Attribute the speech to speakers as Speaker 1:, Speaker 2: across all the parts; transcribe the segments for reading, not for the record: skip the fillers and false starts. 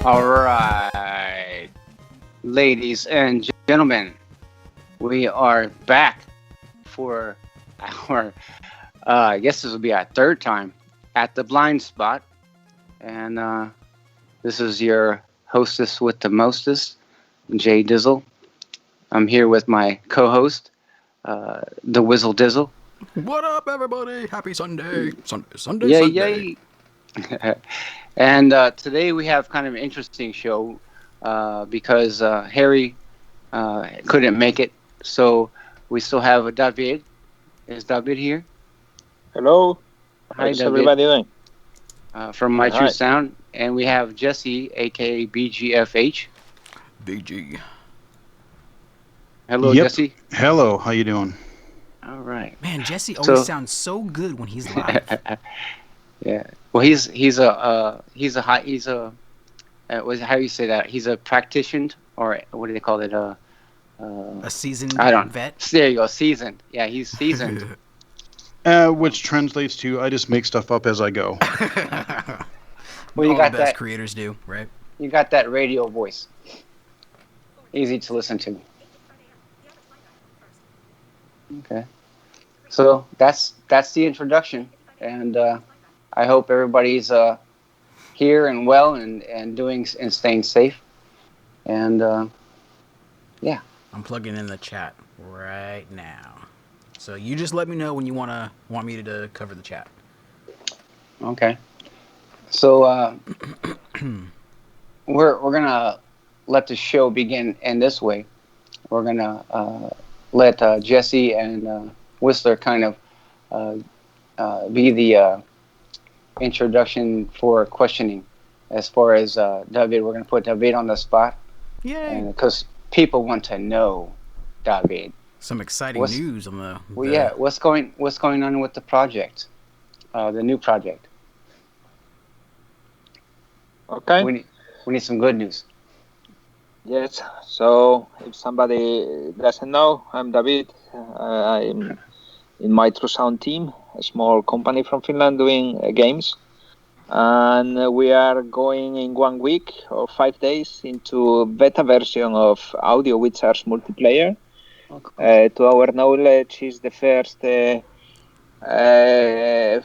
Speaker 1: All right, ladies and gentlemen, we are back for our, I guess this will be our third time at the blind spot. And this is your hostess with the mostest, Jay Dizzle. I'm here with my co host, the Whizzle Dizzle.
Speaker 2: What up, everybody? Happy Sunday. Sunday.
Speaker 1: Yay. And today we have kind of an interesting show because Harry couldn't make it. So we still have David. Is David here?
Speaker 3: Hello.
Speaker 1: Hi,
Speaker 3: How's
Speaker 1: David.
Speaker 3: everybody doing?
Speaker 1: From My True
Speaker 3: Hi.
Speaker 1: Sound. And we have Jesse, aka BGFH.
Speaker 2: BG.
Speaker 1: Hello,
Speaker 4: Yep.
Speaker 1: Jesse.
Speaker 4: Hello, how you doing?
Speaker 1: All right.
Speaker 2: Man, Jesse always sounds so good when he's live.
Speaker 1: Yeah. Well, he's a how do you say that? He's a practitioner, or what do they call it?
Speaker 2: A seasoned vet.
Speaker 1: There you go, seasoned. Yeah, he's seasoned.
Speaker 4: Which translates to I just make stuff up as I go.
Speaker 1: Well, you
Speaker 2: All
Speaker 1: got
Speaker 2: the best
Speaker 1: that.
Speaker 2: creators do, right?
Speaker 1: You got that radio voice. Easy to listen to. Okay. So that's the introduction, and I hope everybody's here and well and doing and staying safe. And yeah.
Speaker 2: I'm plugging in the chat right now. So you just let me know when you want me to cover the chat.
Speaker 1: Okay. So we're gonna let the show begin in this way. We're gonna let Jesse and Whistler kind of be the introduction for questioning. As far as David, we're gonna put David on the spot.
Speaker 2: Yay!
Speaker 1: Because people want to know, David.
Speaker 2: Some exciting news on the.
Speaker 1: Well, yeah. What's going on with the project, the new project?
Speaker 3: Okay.
Speaker 1: We need some good news.
Speaker 3: Yes. So if somebody doesn't know, I'm David. I'm in My True Sound team, a small company from Finland doing games. And we are going in 1 week or 5 days into beta version of Audio Wizards multiplayer.
Speaker 1: Oh, cool.
Speaker 3: To our knowledge, is the first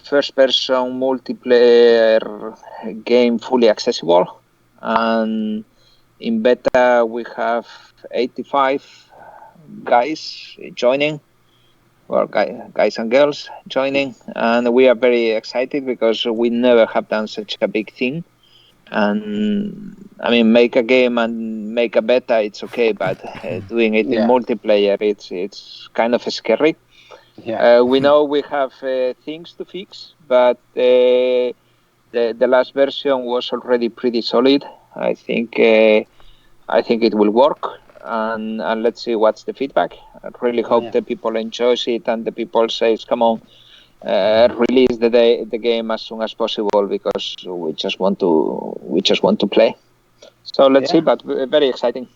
Speaker 3: first-person multiplayer game fully accessible. And in beta, we have 85 guys joining, or guys and girls joining, and we are very excited because we never have done such a big thing. And I mean, make a game and make a beta, it's okay, but doing it in multiplayer, it's kind of scary.
Speaker 1: Yeah.
Speaker 3: We know we have things to fix, but the last version was already pretty solid. I think it will work, and let's see what's the feedback. I really hope the people enjoys it and the people says, "Come on, release the game as soon as possible because we just want to play." So let's see, but very exciting.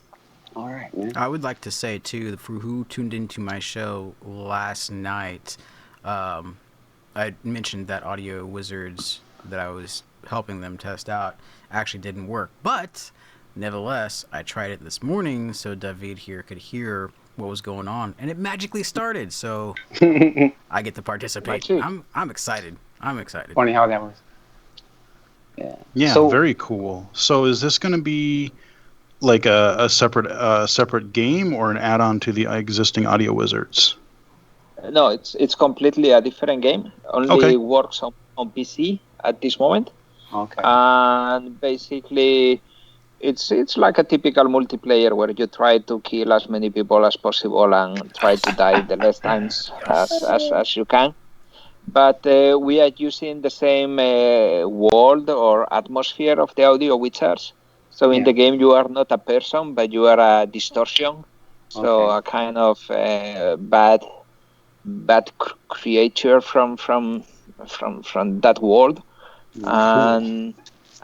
Speaker 1: All right, man.
Speaker 2: I would like to say too, for who tuned into my show last night, I mentioned that Audio Wizards that I was helping them test out actually didn't work, but nevertheless, I tried it this morning so David here could hear what was going on, and it magically started. So I get to participate. I'm excited.
Speaker 1: Funny how that works. Yeah.
Speaker 4: Yeah,
Speaker 1: So,
Speaker 4: very cool. So is this going to be like a separate game or an add-on to the existing Audio Wizards?
Speaker 3: No, it's completely a different game. Only works on PC at this moment.
Speaker 1: Okay.
Speaker 3: And basically, it's like a typical multiplayer where you try to kill as many people as possible and try to die the less times as you can. But we are using the same world or atmosphere of the Audio Wizards. So in the game, you are not a person, but you are a distortion. So a kind of bad creature from that world.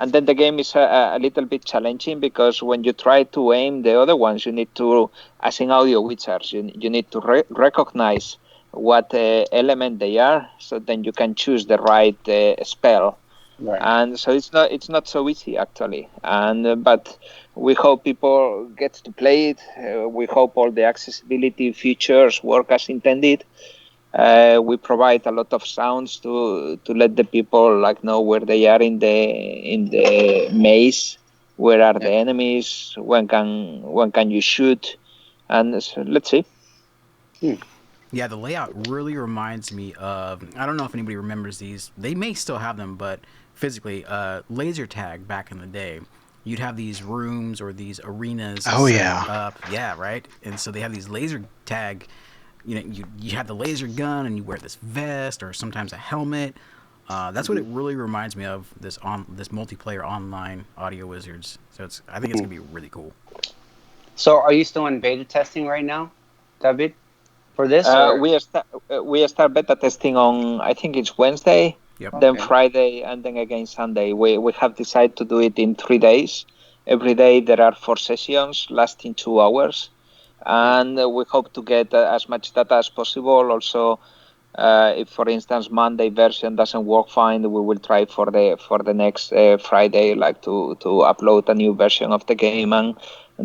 Speaker 3: And then the game is a little bit challenging because when you try to aim the other ones, you need to, as in Audio Wizards, you need to recognize what element they are, so then you can choose the right spell.
Speaker 1: Right.
Speaker 3: and so it's not so easy actually. And but we hope people get to play it. We hope all the accessibility features work as intended. We provide a lot of sounds to let the people like know where they are in the maze, where are the enemies, when can you shoot, and so, let's see.
Speaker 2: Yeah, the layout really reminds me of. I don't know if anybody remembers these. They may still have them, but physically, laser tag back in the day. You'd have these rooms or these arenas
Speaker 4: Oh,
Speaker 2: set
Speaker 4: yeah.
Speaker 2: up. Yeah, right. And so they have these laser tag. You have the laser gun and you wear this vest or sometimes a helmet. That's what it really reminds me of. This multiplayer online audio wizards. So I think it's gonna be really cool.
Speaker 1: So, are you still in beta testing right now, David, for this? Or
Speaker 3: We start beta testing on, I think it's Wednesday,
Speaker 2: Yep.
Speaker 3: then
Speaker 1: Okay.
Speaker 3: Friday, and then again Sunday. We have decided to do it in 3 days. Every day there are 4 sessions lasting 2 hours, and we hope to get as much data as possible. Also, if for instance Monday version doesn't work fine, we will try for the next Friday, like to upload a new version of the game and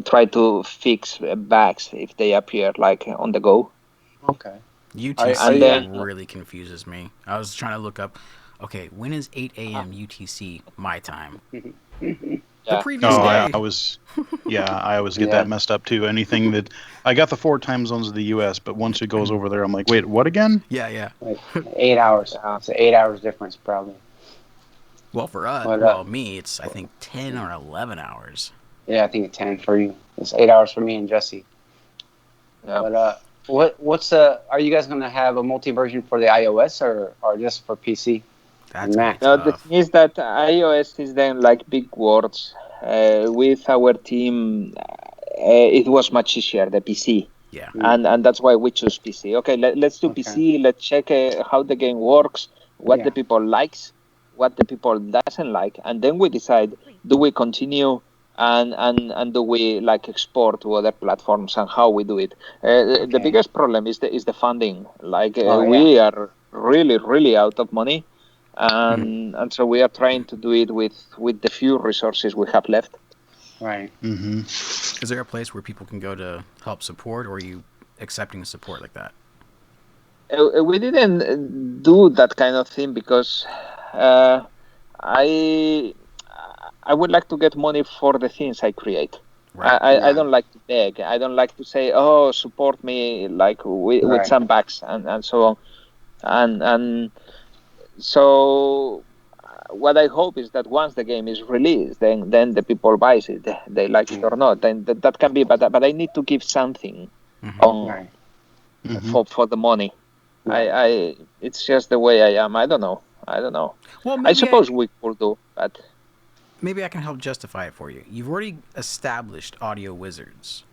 Speaker 3: try to fix bugs if they appear like on the go.
Speaker 1: Okay. Are
Speaker 2: UTC
Speaker 3: And
Speaker 1: you
Speaker 3: then
Speaker 1: guys?
Speaker 2: really confuses me. I was trying to look up. Okay, when is 8 a.m. UTC my time? The
Speaker 3: yeah,
Speaker 2: previous
Speaker 4: Oh,
Speaker 2: day.
Speaker 4: I always get that
Speaker 1: Yeah.
Speaker 4: messed up too. Anything that I got the 4 time zones of the U.S., but once it goes over there, I'm like, wait, what again?
Speaker 2: Yeah, yeah.
Speaker 1: Like 8 hours.
Speaker 3: yeah.
Speaker 1: It's an 8 hours difference, probably.
Speaker 2: Well, for us,
Speaker 1: But
Speaker 2: me, it's I think 10 or 11 hours.
Speaker 1: yeah, I think it's 10 for you. It's 8 hours for me and Jesse.
Speaker 3: Yeah.
Speaker 1: But what's are you guys gonna have a multi version for the iOS or just for PC
Speaker 2: That's
Speaker 1: and
Speaker 2: gonna be
Speaker 1: Mac?
Speaker 3: Now the
Speaker 2: tough.
Speaker 3: thing is that iOS is then like big words. With our team, it was much easier the PC,
Speaker 2: Yeah.
Speaker 3: and that's why we choose PC. Okay, let's do
Speaker 1: Okay.
Speaker 3: PC. Let's check how the game works, what
Speaker 1: Yeah.
Speaker 3: the people likes, what the people doesn't like, and then we decide: do we continue and do we like export to other platforms and how we do it. The
Speaker 1: Okay.
Speaker 3: biggest problem is the funding. Like
Speaker 1: Oh yeah.
Speaker 3: we are really out of money,
Speaker 2: Mhm.
Speaker 3: and so we are trying to do it with the few resources we have left.
Speaker 1: Right.
Speaker 4: Mm-hmm.
Speaker 2: Is there a place where people can go to help support, or are you accepting support like that?
Speaker 3: We didn't do that kind of thing because uh, I I would like to get money for the things I create.
Speaker 2: Right.
Speaker 3: I
Speaker 1: Right.
Speaker 3: don't like to beg. I don't like to say, oh, support me like with
Speaker 1: Right.
Speaker 3: some bucks and so on. And so what I hope is that once the game is released, then the people buys it, they like it or not. Then that can be, but I need to give something
Speaker 2: Mm-hmm.
Speaker 3: on
Speaker 1: Right.
Speaker 4: Mm-hmm.
Speaker 3: for the money.
Speaker 1: Right.
Speaker 3: I it's just the way I am. I don't know.
Speaker 2: Well,
Speaker 3: I suppose we could do, but
Speaker 2: maybe I can help justify it for you. You've already established audio wizards.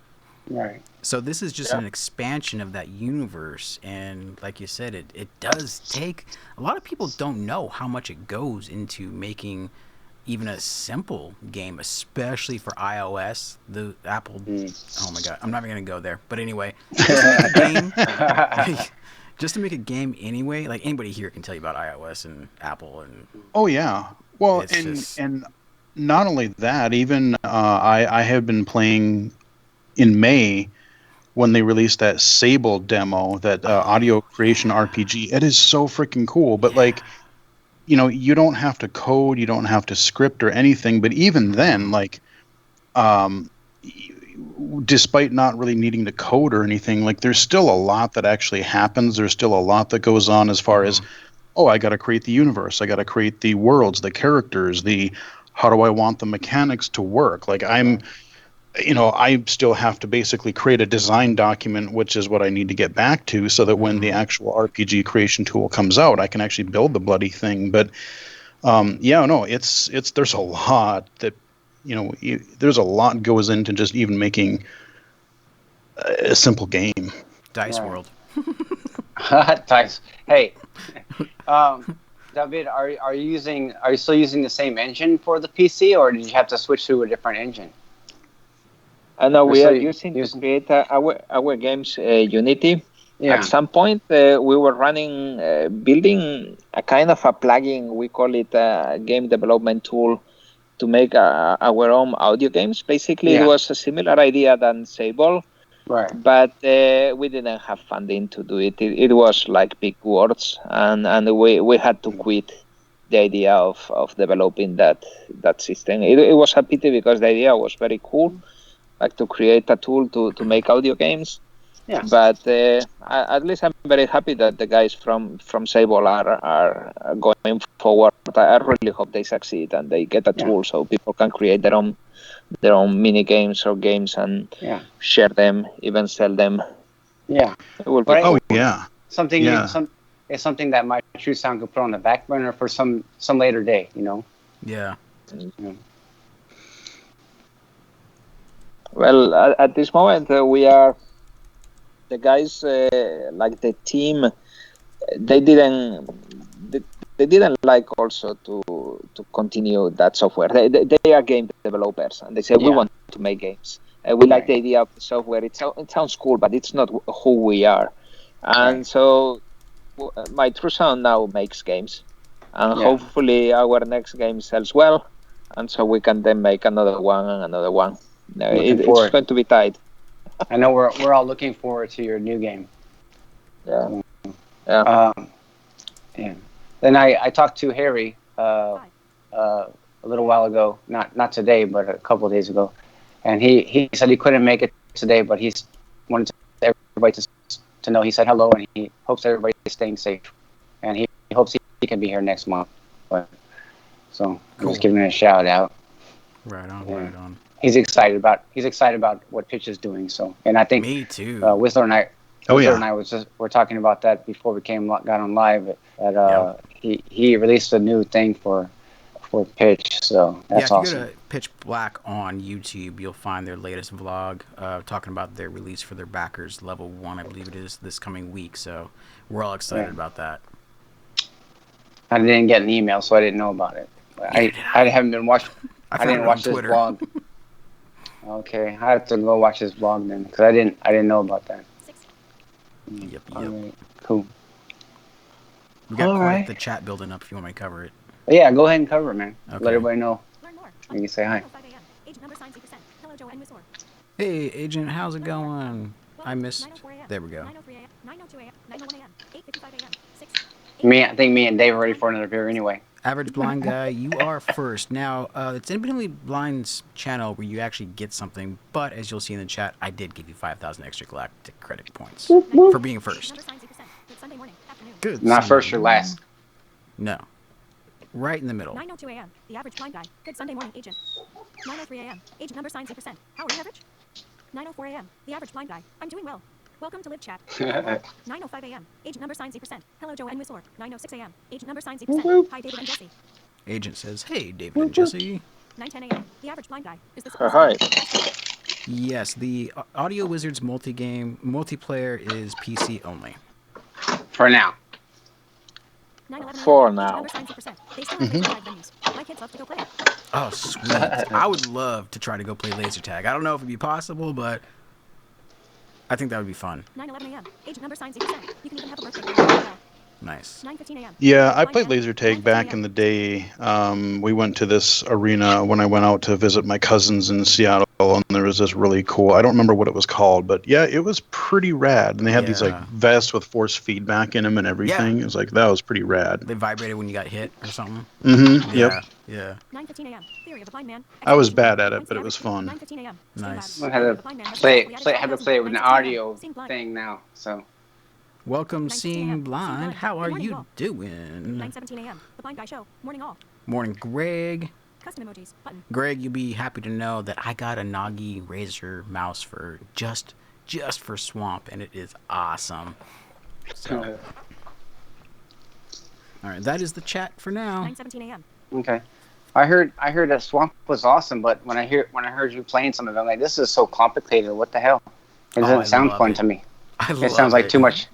Speaker 1: Right.
Speaker 2: So this is just
Speaker 3: yeah.
Speaker 2: an expansion of that universe, and like you said, it does take a lot of people don't know how much it goes into making even a simple game, especially for iOS. The Apple, oh my god, I'm not even gonna go there. But anyway, just to make a game, just to make a game anyway. Like anybody here can tell you about iOS and Apple, and
Speaker 4: Oh yeah. Well,
Speaker 2: it's just
Speaker 4: and not only that, even I have been playing in May when they released that Sable demo, that audio creation RPG. It is so freaking cool. But
Speaker 2: yeah.
Speaker 4: like, you don't have to code, you don't have to script or anything. But even then, like, um, despite not really needing to code or anything, like, there's still a lot that actually happens. There's still a lot that goes on as far as, oh, I got to create the universe, I got to create the worlds, the characters, the how do I want the mechanics to work. Like, I still have to basically create a design document, which is what I need to get back to, so that when the actual RPG creation tool comes out, I can actually build the bloody thing. But yeah, no, it's there's a lot that there's a lot goes into just even making a simple game.
Speaker 2: Dice
Speaker 1: Right.
Speaker 2: World.
Speaker 1: Nice. Hey, David, are you still using the same engine for the PC, or did you have to switch to a different engine?
Speaker 3: And now
Speaker 1: Or
Speaker 3: we
Speaker 1: so
Speaker 3: are
Speaker 1: you
Speaker 3: using to
Speaker 1: using?
Speaker 3: create our games Unity. At some point, we were building a kind of a plugin. We call it a game development tool to make our own audio games. Basically, it was a similar idea than Sable,
Speaker 1: Right.
Speaker 3: but we didn't have funding to do it. It was like big words, and we had to quit the idea of developing that system. It was a pity because the idea was very cool, like to create a tool to make audio games.
Speaker 1: Yeah.
Speaker 3: But at least I'm very happy that the guys from Sable are going forward. I really hope they succeed and they get a tool so people can create their own mini games or games and share them, even sell them.
Speaker 1: Yeah.
Speaker 3: It will be
Speaker 4: cool. Yeah.
Speaker 1: Something it's something that my True Sound could put on the back burner for some later day, you know.
Speaker 2: Yeah.
Speaker 3: Well, at this moment we are the guys like the team. They didn't like also to continue that software. They are game developers and they say we want to make games. We like the idea of the software. It sounds cool, but it's not who we are. And so my True Sound now makes games, and hopefully our next game sells well, and so we can then make another one and another one. It's going to be tight.
Speaker 1: I know we're all looking forward to your new game.
Speaker 3: Yeah.
Speaker 1: Then I talked to Harry a little while ago, not today, but a couple of days ago, and he said he couldn't make it today, but he's wanted everybody to know he said hello and he hopes everybody's staying safe, and he hopes he can be here next month. But so I'm just giving him a shout out.
Speaker 2: Right on.
Speaker 1: He's excited about what Pitch is doing. So, and I think
Speaker 2: me too.
Speaker 1: Whistler and I. And I we're talking about that before we got on live. That he released a new thing for Pitch, so that's awesome.
Speaker 2: If you go to Pitch Black on YouTube, you'll find their latest vlog talking about their release for their backers level 1, I believe it is, this coming week. So we're all excited about that.
Speaker 1: I didn't get an email, so I didn't know about it. I haven't been watching. I didn't watch his vlog. Okay, I have to go watch his vlog then, because I didn't know about that.
Speaker 2: Yep.
Speaker 1: Right, cool.
Speaker 2: We got the chat building up if you want me to cover it.
Speaker 1: Yeah, go ahead and cover it, man.
Speaker 2: Okay.
Speaker 1: Let everybody know. You can say hi.
Speaker 2: Hey, Agent, how's it going? I missed. There we go.
Speaker 1: I think me and Dave are ready for another beer anyway.
Speaker 2: Average Blind Guy, you are first. Now, it's Independently Blind's channel where you actually get something, but as you'll see in the chat, I did give you 5,000 extra galactic credit points for being first. Good.
Speaker 1: Not first or last.
Speaker 2: No. Right in the middle.
Speaker 5: 9:02 a.m. The Average Blind Guy. Good Sunday morning, Agent. 9:03 a.m. Agent number sign 0%. How are you, Average? 9:04 a.m. The Average Blind Guy. I'm doing well. Welcome to Live Chat. 9:05 a.m. Agent number sign 0%. Hello, Joe and Whistler. 9:06 a.m. Agent number sign 0%. Hi, David and Jesse.
Speaker 2: Agent says, hey, David and Jesse.
Speaker 5: 9:10 a.m. The Average Blind Guy. Is this
Speaker 3: hi.
Speaker 2: Yes, the Audio Wizards multiplayer is PC only.
Speaker 1: For now.
Speaker 3: For now.
Speaker 5: They still have 55 venues. My kids love to go play.
Speaker 2: Oh, sweet. I would love to try to go play laser tag. I don't know if it'd be possible, but I think that would be fun.
Speaker 5: 9:11 a.m. Agent number sign 0%. You can even have a birthday party.
Speaker 2: Nice.
Speaker 5: 9:15 a.m.
Speaker 4: Yeah, I played laser tag back in the day. We went to this arena when I went out to visit my cousins in Seattle, and there was this really cool, I don't remember what it was called, but yeah, it was pretty rad. And they had these like vests with force feedback in them and everything. It was like, that was pretty rad.
Speaker 2: They vibrated when you got hit or something?
Speaker 4: Mm-hmm.
Speaker 2: Yeah.
Speaker 4: Yep.
Speaker 2: Yeah.
Speaker 5: 9:15 a.m. Theory of the Blind Man.
Speaker 4: I was bad at it, but it was fun.
Speaker 5: 9:15 a.m.
Speaker 2: Nice.
Speaker 1: I had to play it with an audio thing now, so.
Speaker 2: Welcome, Seeing Blind. How are you doing?
Speaker 5: 9:17 a.m. The Blind Guy Show. Morning all.
Speaker 2: Morning, Greg.
Speaker 5: Custom emojis. Button.
Speaker 2: Greg, you'll be happy to know that I got a Nagi Razer mouse for just for Swamp, and it is awesome. So, all right, that is the chat for now.
Speaker 5: 9:17 a.m.
Speaker 1: Okay. I heard that Swamp was awesome, but when I heard you playing some of it, I'm like, this is so complicated. What the hell? It doesn't sound fun to me. It sounds like too much.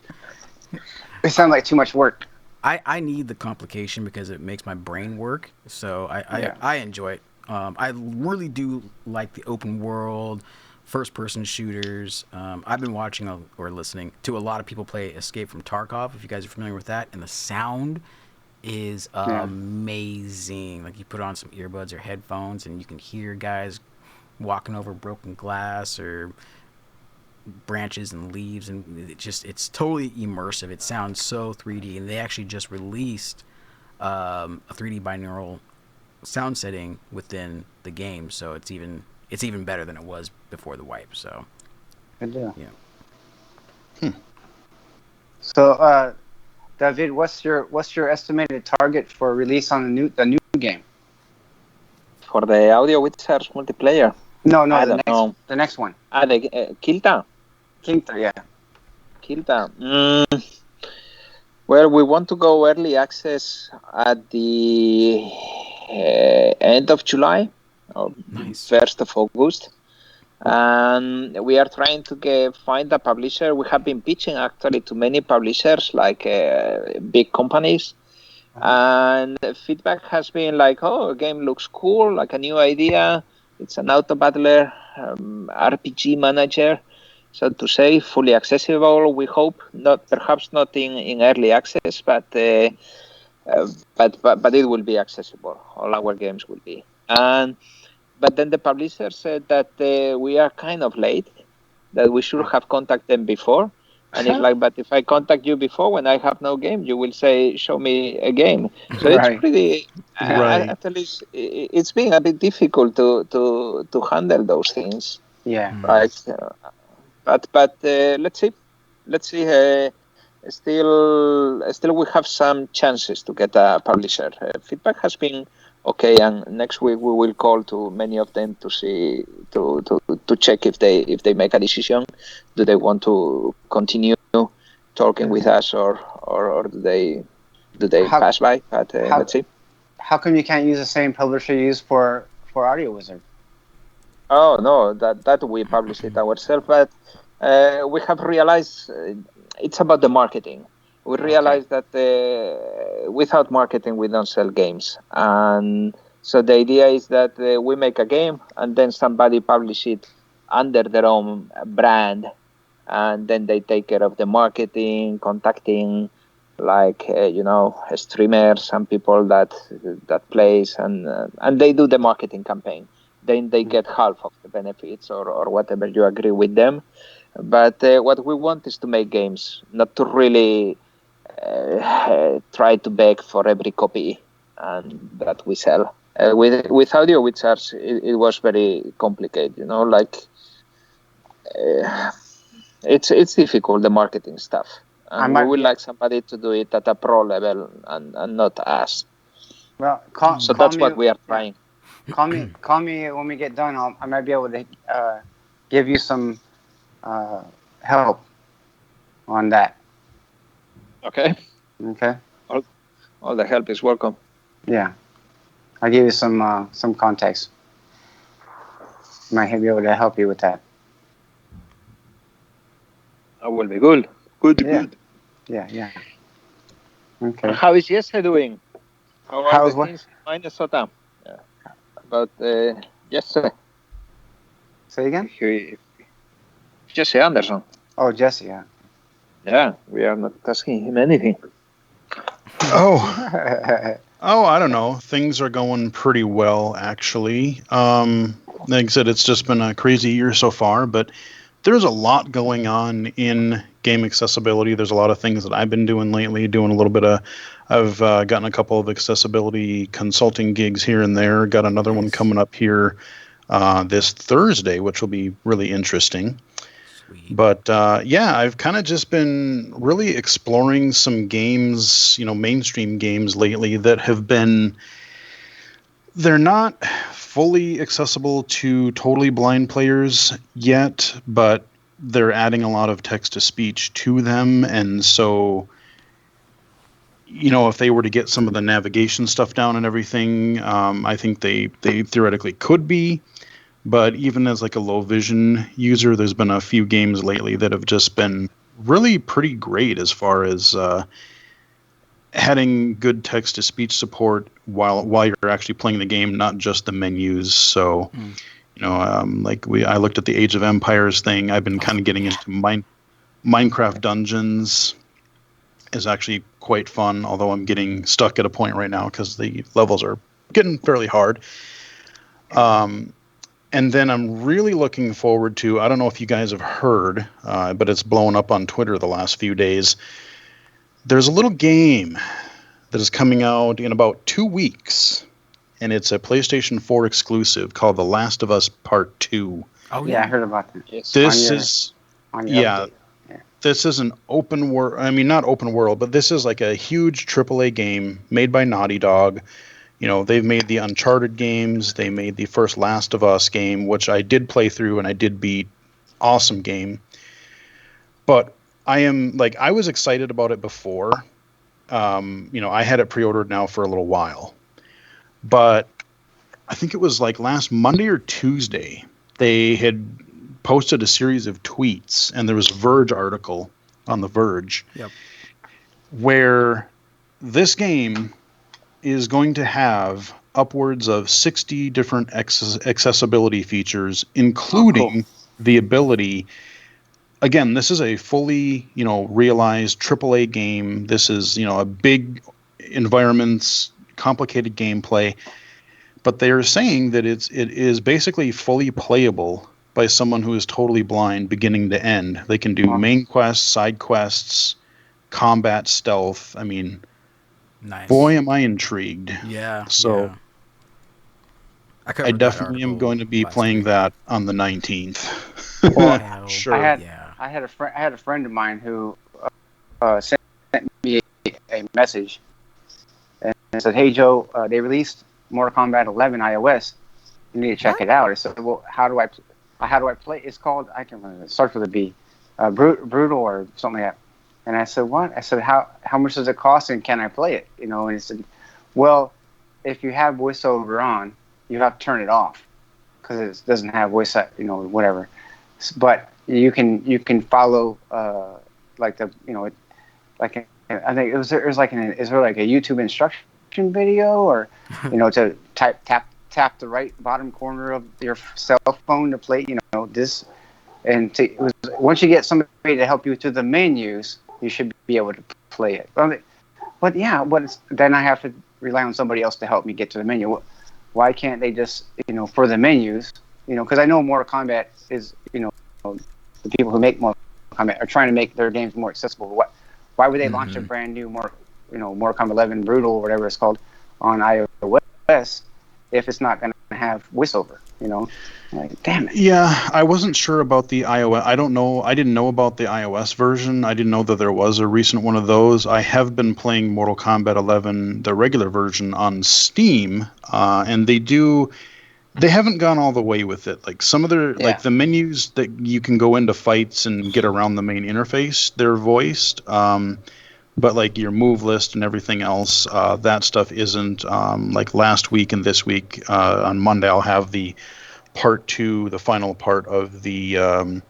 Speaker 1: It sounds like too much work.
Speaker 2: I need the complication because it makes my brain work. So I enjoy it. I really do like the open world, first-person shooters. I've been watching or listening to a lot of people play Escape from Tarkov, if you guys are familiar with that, and the sound is amazing. Like, you put on some earbuds or headphones, and you can hear guys walking over broken glass or branches and leaves, and it's totally immersive. It sounds so 3D, and they actually just released a 3D binaural sound setting within the game, so it's even better than it was before the wipe. So
Speaker 1: Good deal.
Speaker 2: yeah.
Speaker 1: So, David, what's your estimated target for release on the new game?
Speaker 3: For the Audio Wizards multiplayer,
Speaker 1: No,
Speaker 3: I don't know.
Speaker 1: the next one.
Speaker 3: The Kilta.
Speaker 1: Quinta, yeah.
Speaker 3: Kilta. Well, we want to go early access at the end of July or
Speaker 2: Nice.
Speaker 3: 1st of August. And we are trying to find a publisher. We have been pitching actually to many publishers, like big companies. And the feedback has been like, oh, a game looks cool, like a new idea. It's an auto battler, RPG manager. So to say, fully accessible, we hope, perhaps not in early access, but it will be accessible. All our games will be. But then the publisher said that we are kind of late, that we should have contacted them before. And it's like, but if I contact you before when I have no game, you will say, show me a game. So it's pretty,
Speaker 4: Right.
Speaker 3: at least it's been a bit difficult to handle those things.
Speaker 1: Yeah.
Speaker 3: Right. But let's see. Still we have some chances to get a publisher. Feedback has been okay, and next week we will call to many of them to see to check if they make a decision. Do they want to continue talking with us, or do they pass by? But let's see.
Speaker 1: How come you can't use the same publisher you use for Audio Wizard?
Speaker 3: Oh no, that we publish it ourselves, but we have realized it's about the marketing. We realized that without marketing we don't sell games, and so the idea is that we make a game and then somebody publish it under their own brand, and then they take care of the marketing, contacting like streamers and people that plays, and they do the marketing campaign. Then they get half of the benefits or whatever you agree with them. But what we want is to make games, not to really try to beg for every copy that we sell. With Audio Wizards, it was very complicated. It's difficult, the marketing stuff. And we would like somebody to do it at a pro level and not us.
Speaker 1: Well,
Speaker 3: so that's what we are trying.
Speaker 1: Call me when we get done. I might be able to give you some help on that.
Speaker 3: Okay. All the help is welcome.
Speaker 1: Yeah, I'll give you some context. Might be able to help you with that.
Speaker 3: That will be good. Good.
Speaker 1: Yeah. Okay.
Speaker 3: How is Jesse doing? How are the things in Minnesota? About Jesse.
Speaker 1: Say again?
Speaker 3: Jesse Anderson.
Speaker 1: Oh, Jesse, yeah.
Speaker 3: Yeah, we are not asking him anything.
Speaker 4: Oh, I don't know. Things are going pretty well, actually. Like I said, it's just been a crazy year so far, but there's a lot going on in game accessibility. There's a lot of things that I've been doing lately, doing a little bit of, I've gotten a couple of accessibility consulting gigs here and there. Got another one coming up here this Thursday, which will be really interesting. Sweet. But I've kind of just been really exploring some games, mainstream games lately that have been, they're not fully accessible to totally blind players yet, but they're adding a lot of text to speech to them. And so, if they were to get some of the navigation stuff down and everything, I think they theoretically could be. But even as like a low vision user, there's been a few games lately that have just been really pretty great as far as having good text to speech support while you're actually playing the game, not just the menus. So, I looked at the Age of Empires thing. I've been kind of getting into Minecraft Dungeons. Is actually quite fun, although I'm getting stuck at a point right now because the levels are getting fairly hard. And then I'm really looking forward to, I don't know if you guys have heard, but it's blown up on Twitter the last few days. There's a little game that is coming out in about 2 weeks, and it's a PlayStation 4 exclusive called The Last of Us Part 2.
Speaker 2: Oh,
Speaker 1: Yeah, I heard about that.
Speaker 3: Yes.
Speaker 1: On your update.
Speaker 4: This is an open world. I mean, not open world, but this is like a huge AAA game made by Naughty Dog. They've made the Uncharted games. They made the first Last of Us game, which I did play through and I did beat. Awesome game. But I was excited about it before. I had it pre-ordered now for a little while. But I think it was like last Monday or Tuesday, they had posted a series of tweets, and there was a Verge article on The Verge where this game is going to have upwards of 60 different accessibility features, including the ability. Again, this is a fully, realized AAA game. This is, a big environments, complicated gameplay, but they're saying that it is basically fully playable by someone who is totally blind, beginning to end. They can do main quests, side quests, combat, stealth. I mean,
Speaker 2: nice.
Speaker 4: Boy, am I intrigued.
Speaker 2: Yeah.
Speaker 4: So
Speaker 2: yeah.
Speaker 4: I definitely am going to be playing that on the 19th.
Speaker 1: Well,
Speaker 4: sure.
Speaker 1: I had a friend of mine who sent me a message and said, "Hey Joe, they released Mortal Kombat 11 iOS. You need to check it out." I said, "Well, how do I play?" It's called, I can't remember. It starts with a B, brutal or something like that. And I said, "What?" I said, "How much does it cost and can I play it?" And he said, "Well, if you have voiceover on, you have to turn it off because it doesn't have voice, whatever. But you can follow I think is there like a YouTube instruction video or to tap the right bottom corner of your cell phone to play this, and once you get somebody to help you through the menus, you should be able to play it. Then I have to rely on somebody else to help me get to the menu. Why can't they just, for the menus, because I know Mortal Kombat is, the people who make Mortal Kombat are trying to make their games more accessible. Why would they launch a brand new Mortal Kombat 11 Brutal or whatever it's called on iOS if it's not going to have voiceover? Like, damn it.
Speaker 4: Yeah, I wasn't sure about the iOS. I don't know. I didn't know about the iOS version. I didn't know that there was a recent one of those. I have been playing Mortal Kombat 11, the regular version, on Steam, and they haven't gone all the way with it. Like some of their, like the menus that you can go into fights and get around the main interface, they're voiced. But like your move list and everything else, that stuff isn't. Like last week and this week, on Monday, I'll have the part 2, the final part of the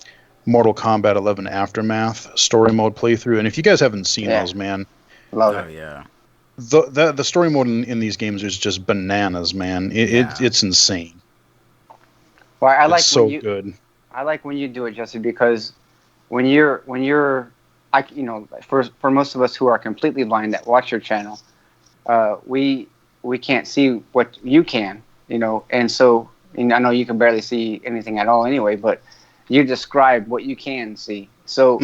Speaker 4: Mortal Kombat 11 Aftermath story mode playthrough. And if you guys haven't seen those, man,
Speaker 1: love it.
Speaker 2: Oh yeah.
Speaker 4: The story mode in these games is just bananas, man. It's insane.
Speaker 1: Well,
Speaker 4: It's so good.
Speaker 1: I like when you do it, Jesse, because when you're for most of us who are completely blind that watch your channel, we can't see what you can, and so. And I know you can barely see anything at all anyway, but you describe what you can see. So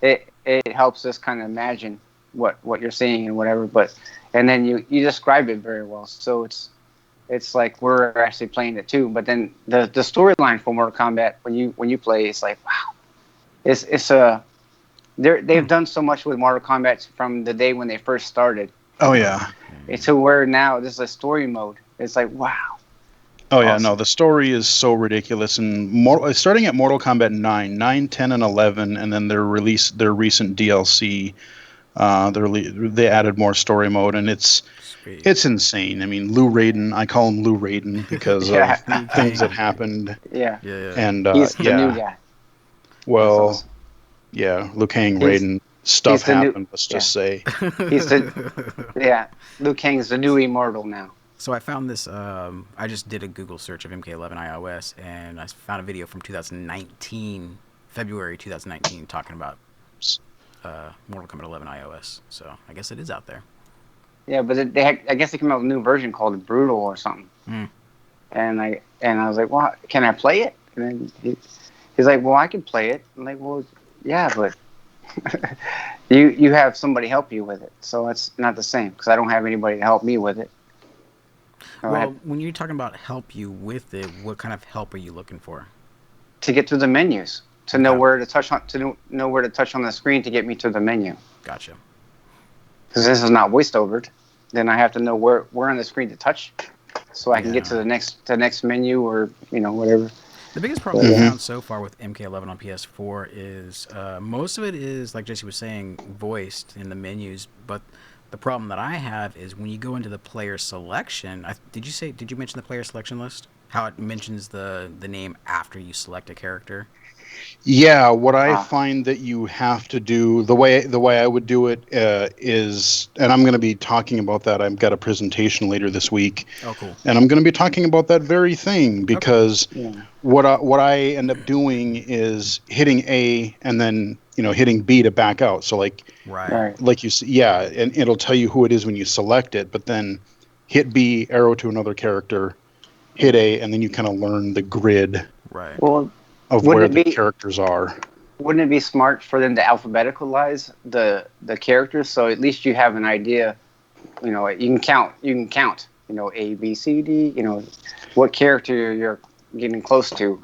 Speaker 1: it helps us kind of imagine what you're seeing and whatever. And then you describe it very well. So it's like we're actually playing it too. But then the storyline for Mortal Kombat when you play, it's like, wow, they've done so much with Mortal Kombat from the day when they first started.
Speaker 4: Oh yeah.
Speaker 1: To where now this is a story mode. It's like, wow.
Speaker 4: Oh yeah, no, the story is so ridiculous, and starting at Mortal Kombat 9, 10, and 11, and then their recent DLC, they added more story mode, and it's insane. I mean, Lou Raiden, I call him Lou Raiden because of things that happened.
Speaker 1: Yeah.
Speaker 4: And
Speaker 1: he's the new guy.
Speaker 4: Well,
Speaker 1: awesome.
Speaker 4: yeah, Liu Kang, Raiden, stuff happened. Let's just say
Speaker 1: Liu Kang's the new immortal now.
Speaker 2: So I found this. I just did a Google search of MK11 iOS, and I found a video from 2019, February 2019, talking about Mortal Kombat 11 iOS. So I guess it is out there.
Speaker 1: Yeah, but I guess they came out with a new version called Brutal or something.
Speaker 2: Mm.
Speaker 1: And I was like, well, can I play it? And then he's like, well, I can play it. I'm like, well, yeah, but you have somebody help you with it, so it's not the same because I don't have anybody to help me with it.
Speaker 2: Well, when you're talking about help you with it, what kind of help are you looking for?
Speaker 1: To get through the menus, to know where to touch on, to know where to touch on the screen to get me to the menu.
Speaker 2: Gotcha.
Speaker 1: Because this is not voiced over, then I have to know where on the screen to touch, so I can get to the next menu or whatever.
Speaker 2: The biggest problem I found so far with MK11 on PS4 is most of it is, like Jesse was saying, voiced in the menus. But the problem that I have is when you go into the player selection. Did you mention the player selection list? How it mentions the name after you select a character?
Speaker 4: Yeah, what I find that you have to do, the way I would do it is, and I'm going to be talking about that. I've got a presentation later this week.
Speaker 2: Oh, cool.
Speaker 4: And I'm going to be talking about that very thing because what I end up doing is hitting A and then hitting B to back out. So like you see, yeah, and it'll tell you who it is when you select it, but then hit B, arrow to another character, hit A, and then you kind of learn the grid.
Speaker 2: Right.
Speaker 1: Well,
Speaker 4: of where the characters are.
Speaker 1: Wouldn't it be smart for them to alphabeticalize the characters so at least you have an idea? You can count. A, B, C, D. What character you're getting close to.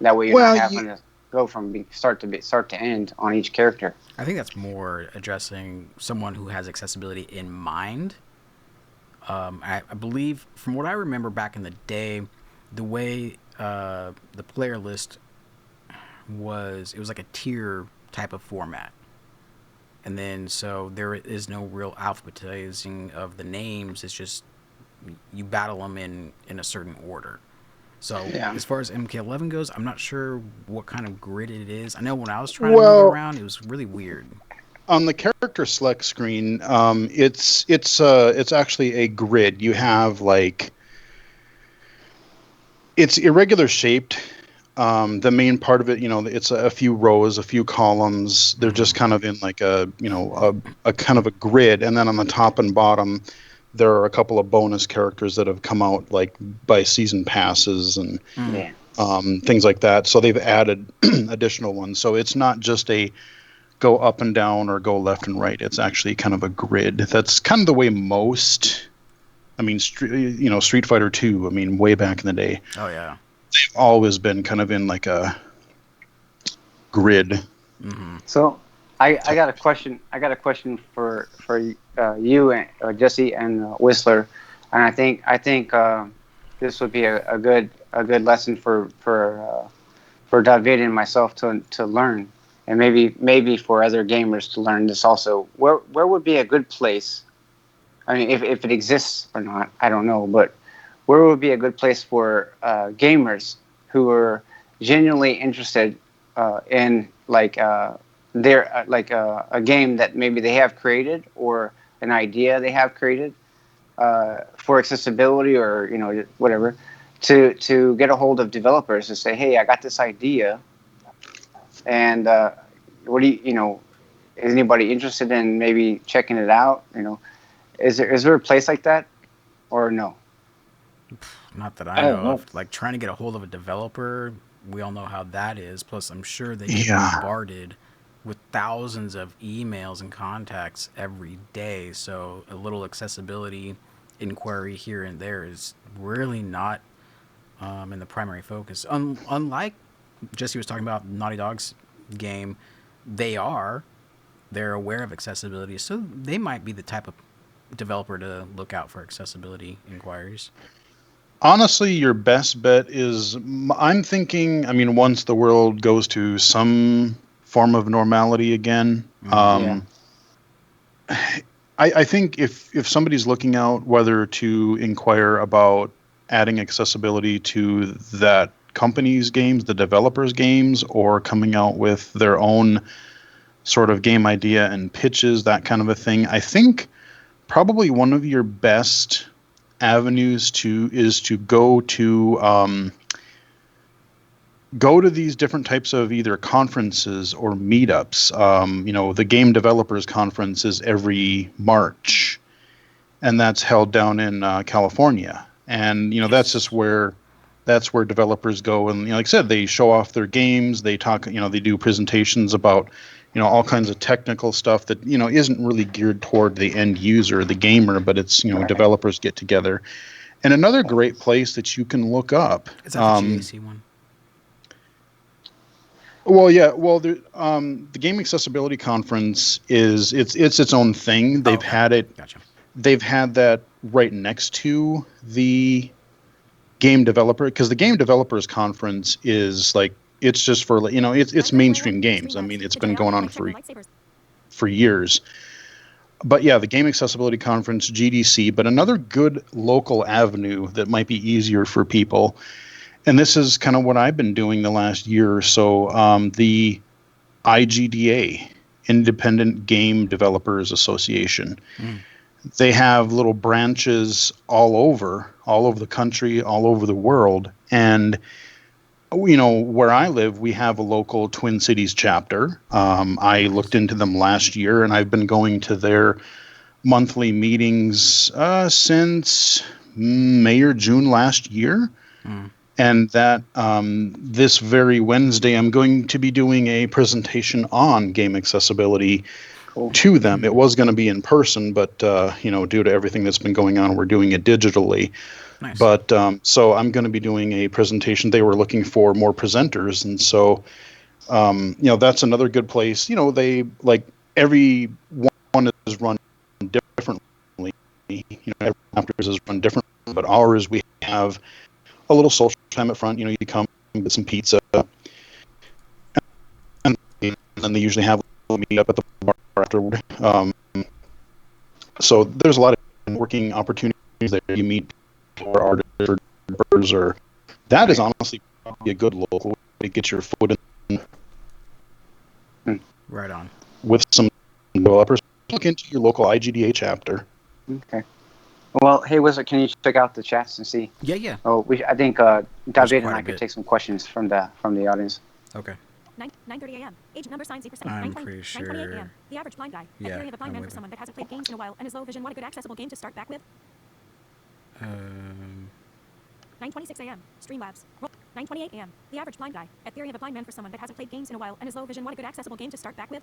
Speaker 1: That way you're not having to go from start to end on each character.
Speaker 2: I think that's more addressing someone who has accessibility in mind. I believe, from what I remember back in the day, the way the player list was like a tier type of format, and then so there is no real alphabetizing of the names. It's just you battle them in a certain order. So as far as MK11 goes, I'm not sure what kind of grid it is. I know when I was trying to move around, it was really weird.
Speaker 4: On the character select screen, it's actually a grid. You have it's irregular shaped. The main part of it, it's a few rows, a few columns. They're just kind of in like a kind of a grid. And then on the top and bottom, there are a couple of bonus characters that have come out like by season passes and things like that. So they've added additional ones. So it's not just a go up and down or go left and right. It's actually kind of a grid. That's kind of the way most, Street Fighter 2, way back in the day.
Speaker 2: Oh, yeah.
Speaker 4: They've always been kind of in like a grid.
Speaker 2: Mm-hmm.
Speaker 1: So I got a question. I got a question for you and Jesse and Whistler, and I think this would be a good lesson for David and myself to learn, and maybe for other gamers to learn this also. Where would be a good place? I mean, if it exists or not, I don't know, but where would be a good place for gamers who are genuinely interested in a game that maybe they have created or an idea they have created for accessibility or whatever, to get a hold of developers and say, hey, I got this idea, and what do is anybody interested in maybe checking it out? Is there a place like that or no?
Speaker 2: Not that I know of. Like trying to get a hold of a developer, we all know how that is. Plus, I'm sure they get bombarded with thousands of emails and contacts every day. So a little accessibility inquiry here and there is really not in the primary focus. Unlike Jesse was talking about Naughty Dog's game, they're aware of accessibility, so they might be the type of developer to look out for accessibility inquiries.
Speaker 4: Honestly, your best bet is, I'm thinking, once the world goes to some form of normality again, I think if somebody's looking out whether to inquire about adding accessibility to that company's games, the developers' games, or coming out with their own sort of game idea and pitches, that kind of a thing, I think probably one of your best avenues to go to these different types of either conferences or meetups. The Game Developers Conference is every March, and that's held down in California. And that's where developers go, and like I said, they show off their games. They talk, they do presentations about all kinds of technical stuff that isn't really geared toward the end user, the gamer, but it's developers get together. And another great place that you can look up.
Speaker 2: Is that the GAC one?
Speaker 4: Well, yeah. Well, the Game Accessibility Conference it's its own thing. They've had it.
Speaker 2: Gotcha.
Speaker 4: They've had that right next to the Game Developer, because the Game Developers Conference is like, it's just for it's mainstream games. I mean, it's been going on for years. But yeah, the Game Accessibility Conference, GDC. But another good local avenue that might be easier for people. And this is kind of what I've been doing the last year or so. The IGDA, Independent Game Developers Association. They have little branches all over the country, all over the world. And, where I live, we have a local Twin Cities chapter. I looked into them last year, and I've been going to their monthly meetings since May or June last year. And that this very Wednesday, I'm going to be doing a presentation on game accessibility to them. It was going to be in person, but due to everything that's been going on, we're doing it digitally.
Speaker 2: Nice.
Speaker 4: But so I'm going to be doing a presentation. They were looking for more presenters, and so that's another good place. They like every one is run differently. Every chapters is run differently, but ours we have a little social time up front. You come get some pizza, and then they usually have a meet up at the bar afterward. So there's a lot of working opportunities there. You meet or artists or developers, or that is honestly probably a good local way to get your foot in.
Speaker 2: Right on.
Speaker 4: With some developers, look into your local IGDA chapter.
Speaker 1: Okay. Well, hey, Wizard, can you check out the chats and see?
Speaker 2: Yeah.
Speaker 1: Oh, I think David and I could take some questions from the audience.
Speaker 2: Okay.
Speaker 5: 9:30 a.m. Agent number sign 0%.
Speaker 2: I'm
Speaker 5: 9:20
Speaker 2: pretty
Speaker 5: 9:28
Speaker 2: sure.
Speaker 5: a.m. The average blind guy.
Speaker 2: Yeah,
Speaker 5: Theory of a blind
Speaker 2: I'm
Speaker 5: man
Speaker 2: with
Speaker 5: for
Speaker 2: you.
Speaker 5: someone that hasn't played games in a while and is low vision. Want a good accessible game to start back with? 9:26 a.m. Streamlabs. 9:28 a.m. The average blind guy. A theory of a blind man for someone that hasn't played games in a while and is low vision. Want a good accessible game to start back with?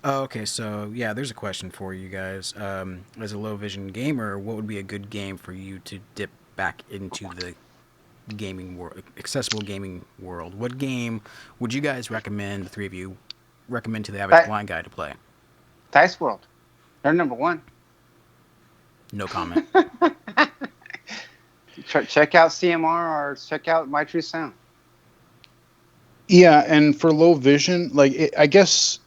Speaker 2: Oh, okay, so yeah, there's a question for you guys. As a low vision gamer, what would be a good game for you to dip back into the gaming world, accessible gaming world? What game would you guys recommend, the three of you, recommend to the average blind guy to play?
Speaker 1: Dice World. They're number one.
Speaker 2: No comment.
Speaker 1: Check out CMR or check out My True Sound.
Speaker 4: Yeah, and for low vision, I guess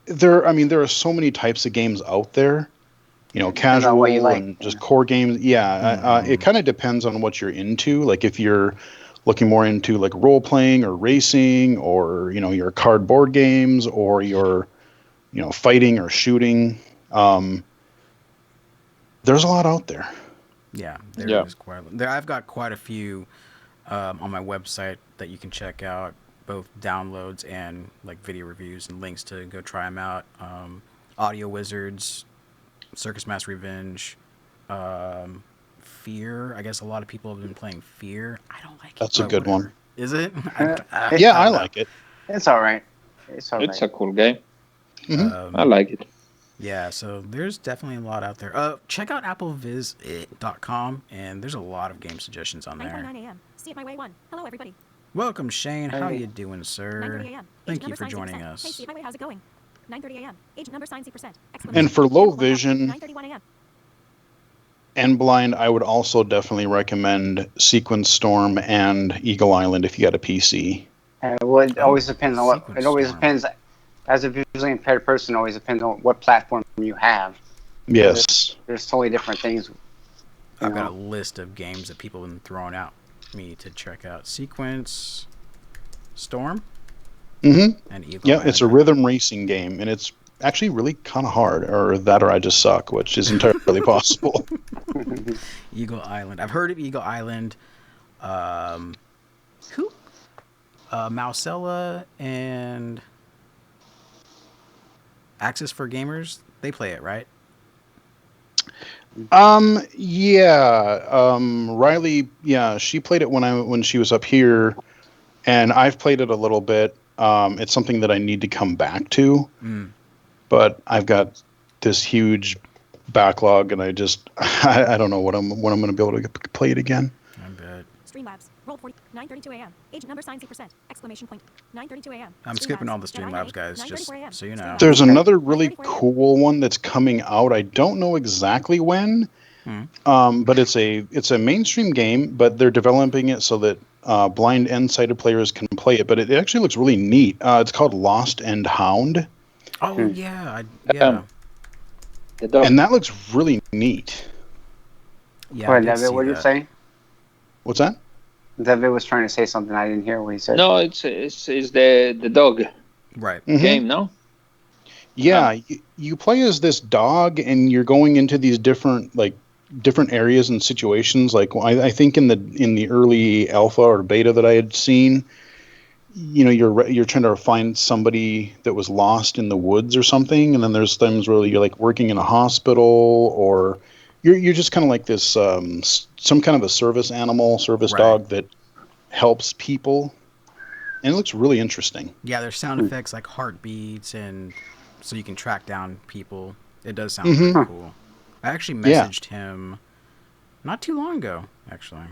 Speaker 4: there are so many types of games out there. Casual
Speaker 1: what you like,
Speaker 4: and just core games. Yeah, it kind of depends on what you're into. Like if you're looking more into like role playing or racing, or your cardboard games, or your fighting or shooting. There's a lot out there.
Speaker 2: Yeah, there is quite. I've got quite a few on my website that you can check out, both downloads and like video reviews and links to go try them out. Audio Wizards, Circus Master Revenge, Fear. I guess a lot of people have been playing Fear. I don't like it.
Speaker 4: That's a good one.
Speaker 2: Is it?
Speaker 4: I like it.
Speaker 1: It's all right.
Speaker 3: It's a cool game.
Speaker 4: Mm-hmm.
Speaker 3: I like it.
Speaker 2: Yeah, so there's definitely a lot out there. Check out appleviz.com, and there's a lot of game suggestions on there.
Speaker 5: 9:29 a.m. See it my way 1. Hello, everybody.
Speaker 2: Welcome, Shane. How you doing, sir?
Speaker 5: 9:30 a.m.
Speaker 2: Thank you for joining
Speaker 5: 0%.
Speaker 2: us.
Speaker 5: Hey, see it my way. How's it going? 9:30 a.m. Agent number sign 0%.
Speaker 4: And for low vision
Speaker 5: 9:31 a.m.
Speaker 4: and blind, I would also definitely recommend Sequence Storm and Eagle Island if you got a PC.
Speaker 1: Well, it always depends on what.
Speaker 2: Sequence
Speaker 1: It always
Speaker 2: Storm.
Speaker 1: depends. As a visually impaired person, it always depends on what platform you have.
Speaker 4: Yes.
Speaker 1: There's totally different things.
Speaker 2: I've got a list of games that people have been throwing out me to check out. Sequence Storm
Speaker 4: Mm-hmm.
Speaker 2: and Eagle
Speaker 4: Yeah,
Speaker 2: Island.
Speaker 4: it's a rhythm racing game, and it's actually really kind of hard, or I just suck, which is entirely possible.
Speaker 2: Eagle Island. I've heard of Eagle Island. Who? Mausella and Access for Gamers. They play it, right?
Speaker 4: Yeah. Riley, yeah, she played it when she was up here, and I've played it a little bit. It's something that I need to come back to, but I've got this huge backlog, and I just I don't know when I'm going to be able to play it again.
Speaker 2: I bet.
Speaker 5: Streamlabs. Roll 40. 9:32 a.m. Agent number sign 6%. Exclamation point. 9:32 a.m.
Speaker 2: I'm skipping all the Streamlabs, guys, just so you know.
Speaker 4: There's another really cool one that's coming out. I don't know exactly when, but it's a mainstream game, but they're developing it so that blind and sighted players can play it. But it actually looks really neat. It's called Lost and Hound.
Speaker 2: Oh yeah, yeah.
Speaker 4: And that looks really neat.
Speaker 2: Yeah.
Speaker 1: What, David, what are you saying?
Speaker 4: What's that?
Speaker 1: David was trying to say something. I didn't hear what he said.
Speaker 3: No, it's the dog
Speaker 2: Right.
Speaker 3: game, no?
Speaker 4: Yeah, you play as this dog, and you're going into these different areas and situations. Like I think in the early alpha or beta that I had seen, you're trying to find somebody that was lost in the woods or something, and then there's times where you're like working in a hospital, or you're just kind of like this some kind of a service dog that helps people, and it looks really interesting.
Speaker 2: Yeah, there's sound effects like heartbeats, and so you can track down people. It does sound pretty cool. I actually messaged him not too long ago, actually.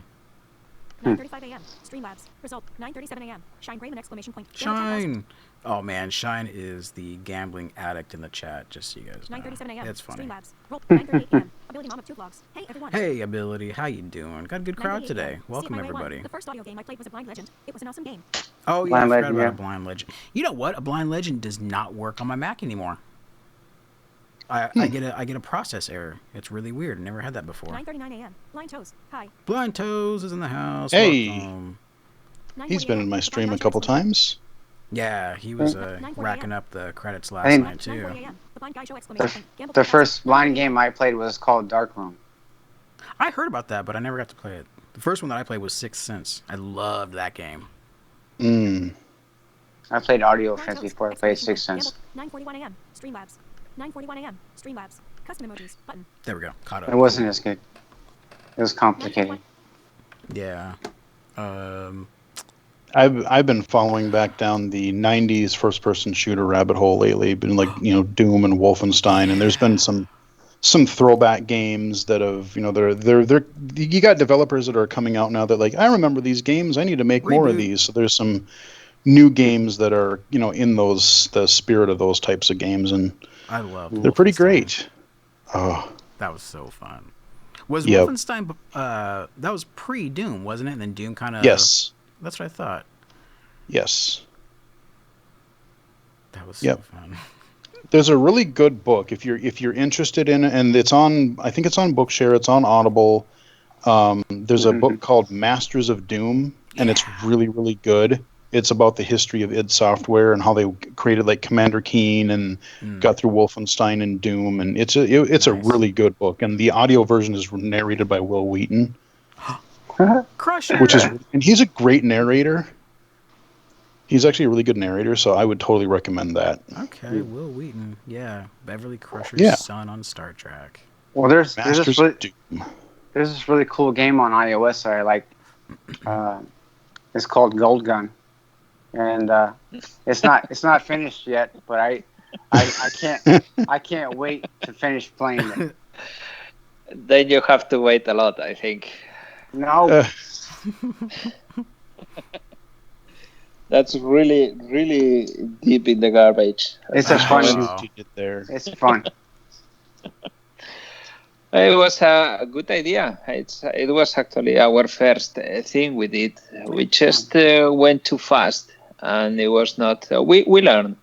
Speaker 5: 9:35 a.m. Streamlabs. Result. 9:37 a.m. Shine Raymond exclamation point.
Speaker 2: Shine. Oh man, Shine is the gambling addict in the chat. Just so you guys know.
Speaker 5: 9:37 a.m.
Speaker 2: It's funny.
Speaker 5: Streamlabs. Roll. 9:38 a.m. Ability Mom of Two Vlogs. Hey everyone.
Speaker 2: Hey Ability, how you doing? Got a good crowd
Speaker 5: 9:38
Speaker 2: today.
Speaker 5: a.m.
Speaker 2: Welcome
Speaker 5: See it my way
Speaker 2: everybody.
Speaker 5: one. The first audio game I played was a Blind Legend. It was an awesome game.
Speaker 2: Oh yeah,
Speaker 1: Blind
Speaker 2: I forgot
Speaker 1: Legend,
Speaker 2: about
Speaker 1: yeah.
Speaker 2: a Blind Legend. You know what? A Blind Legend does not work on my Mac anymore. I get a process error. It's really weird. I never had that before.
Speaker 5: 9:39 a.m. Blind Toes. Hi.
Speaker 2: Blind Toes is in the house.
Speaker 4: Hey.
Speaker 2: Welcome.
Speaker 4: He's been in my stream a couple times.
Speaker 2: Yeah, he was racking up the credits last
Speaker 1: think-
Speaker 2: night too.
Speaker 5: 9:40 a.m. The Blind Guy Show exclamation point. Gamble
Speaker 1: The
Speaker 5: 10,000.
Speaker 1: first blind game I played was called Dark Room.
Speaker 2: I heard about that, but I never got to play it. The first one that I played was Sixth Sense. I loved that game.
Speaker 1: I played Audio
Speaker 5: Blind
Speaker 1: Offense
Speaker 5: Toes,
Speaker 1: before I played
Speaker 5: exclamation
Speaker 1: Sixth
Speaker 5: point.
Speaker 1: Sense.
Speaker 5: Gamble. 9:41 a.m. Streamlabs. 9:41 a.m. Streamlabs. Custom emojis. Button.
Speaker 2: There we go. Caught up.
Speaker 1: It wasn't as good. It was complicated.
Speaker 2: Yeah.
Speaker 4: I've been following back down the '90s first-person shooter rabbit hole lately. Been like Doom and Wolfenstein, and there's been some throwback games that have they're you got developers that are coming out now that like I remember these games. I need to make more of
Speaker 2: Reboot.
Speaker 4: these. So there's some new games that are in the spirit of those types of games, and
Speaker 2: I love.
Speaker 4: they're pretty
Speaker 2: Wolfenstein.
Speaker 4: great. Oh,
Speaker 2: That was so fun. Was
Speaker 4: Yep.
Speaker 2: Wolfenstein? That was pre-Doom, wasn't it? And then Doom kind of.
Speaker 4: yes,
Speaker 2: That's what I thought.
Speaker 4: yes.
Speaker 2: That was so
Speaker 4: Yep.
Speaker 2: fun.
Speaker 4: There's a really good book if you're interested in it, and I think it's on Bookshare, it's on Audible. There's a book called Masters of Doom, and it's really, really good. It's about the history of id Software and how they created like Commander Keen and got through Wolfenstein and Doom, and it's a really good book. And the audio version is narrated by Will Wheaton,
Speaker 2: Crusher.
Speaker 4: and he's a great narrator. He's actually a really good narrator, so I would totally recommend that.
Speaker 2: Okay, Will Wheaton. Yeah, Beverly Crusher's
Speaker 4: Yeah.
Speaker 2: son on Star Trek.
Speaker 1: Well, there's
Speaker 4: Masters
Speaker 1: this
Speaker 4: of Doom.
Speaker 1: really cool game on iOS that I like. It's called Gold Gun, and it's not finished yet, but I can't wait to finish playing it.
Speaker 3: Then you have to wait a lot, I think.
Speaker 1: No,
Speaker 3: That's really, really deep in the garbage.
Speaker 1: it's a fun.
Speaker 2: Wow.
Speaker 4: You did there.
Speaker 1: It's fun.
Speaker 3: It was a good idea. It was actually our first thing we did. We just went too fast, and it was not. We learned.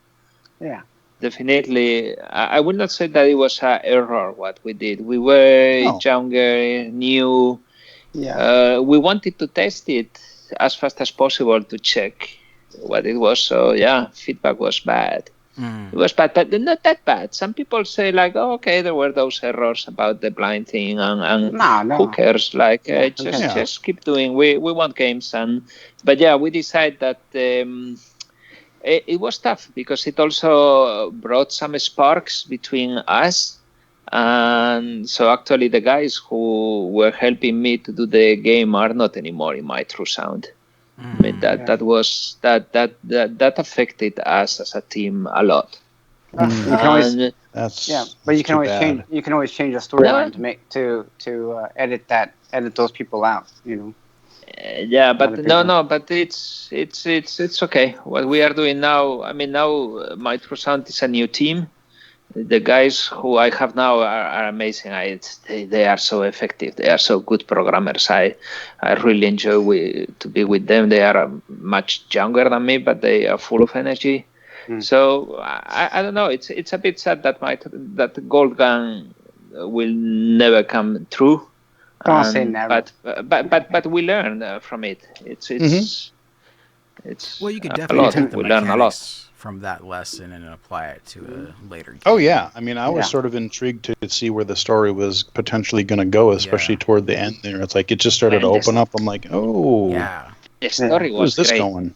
Speaker 1: Yeah.
Speaker 3: Definitely, I will not say that it was an error what we did. We were younger, new.
Speaker 1: Yeah.
Speaker 3: We wanted to test it as fast as possible to check what it was. So yeah, feedback was bad. It was bad, but not that bad. Some people say like, oh, okay, there were those errors about the blind thing, and
Speaker 1: No.
Speaker 3: who cares? Like,
Speaker 1: Yeah,
Speaker 3: just keep doing. We want games, but yeah, we decided that it was tough because it also brought some sparks between us. And so actually the guys who were helping me to do the game are not anymore in my true sound. I mean that affected us as a team a lot.
Speaker 1: You can always but you can always
Speaker 4: bad.
Speaker 1: change. You can always change the storyline to edit those people out.
Speaker 3: Yeah, but but it's okay. What we are doing now, I mean, now my true sound is a new team. The guys who I have now are amazing. They are so effective. They are so good programmers. I really enjoy to be with them. They are much younger than me, but they are full of energy. So I don't know. It's a bit sad that that gold gun will never come true.
Speaker 1: Don't say never.
Speaker 3: But we learn from it. It's
Speaker 2: well, you could definitely take the
Speaker 3: we learn a lot
Speaker 2: from that lesson and apply it to a later game.
Speaker 4: Oh yeah, I mean, I was sort of intrigued to see where the story was potentially going to go, especially toward the end there. It's like it just started to open up. I'm like, oh,
Speaker 2: yeah,
Speaker 3: the story was
Speaker 4: where's this
Speaker 3: great.
Speaker 4: going?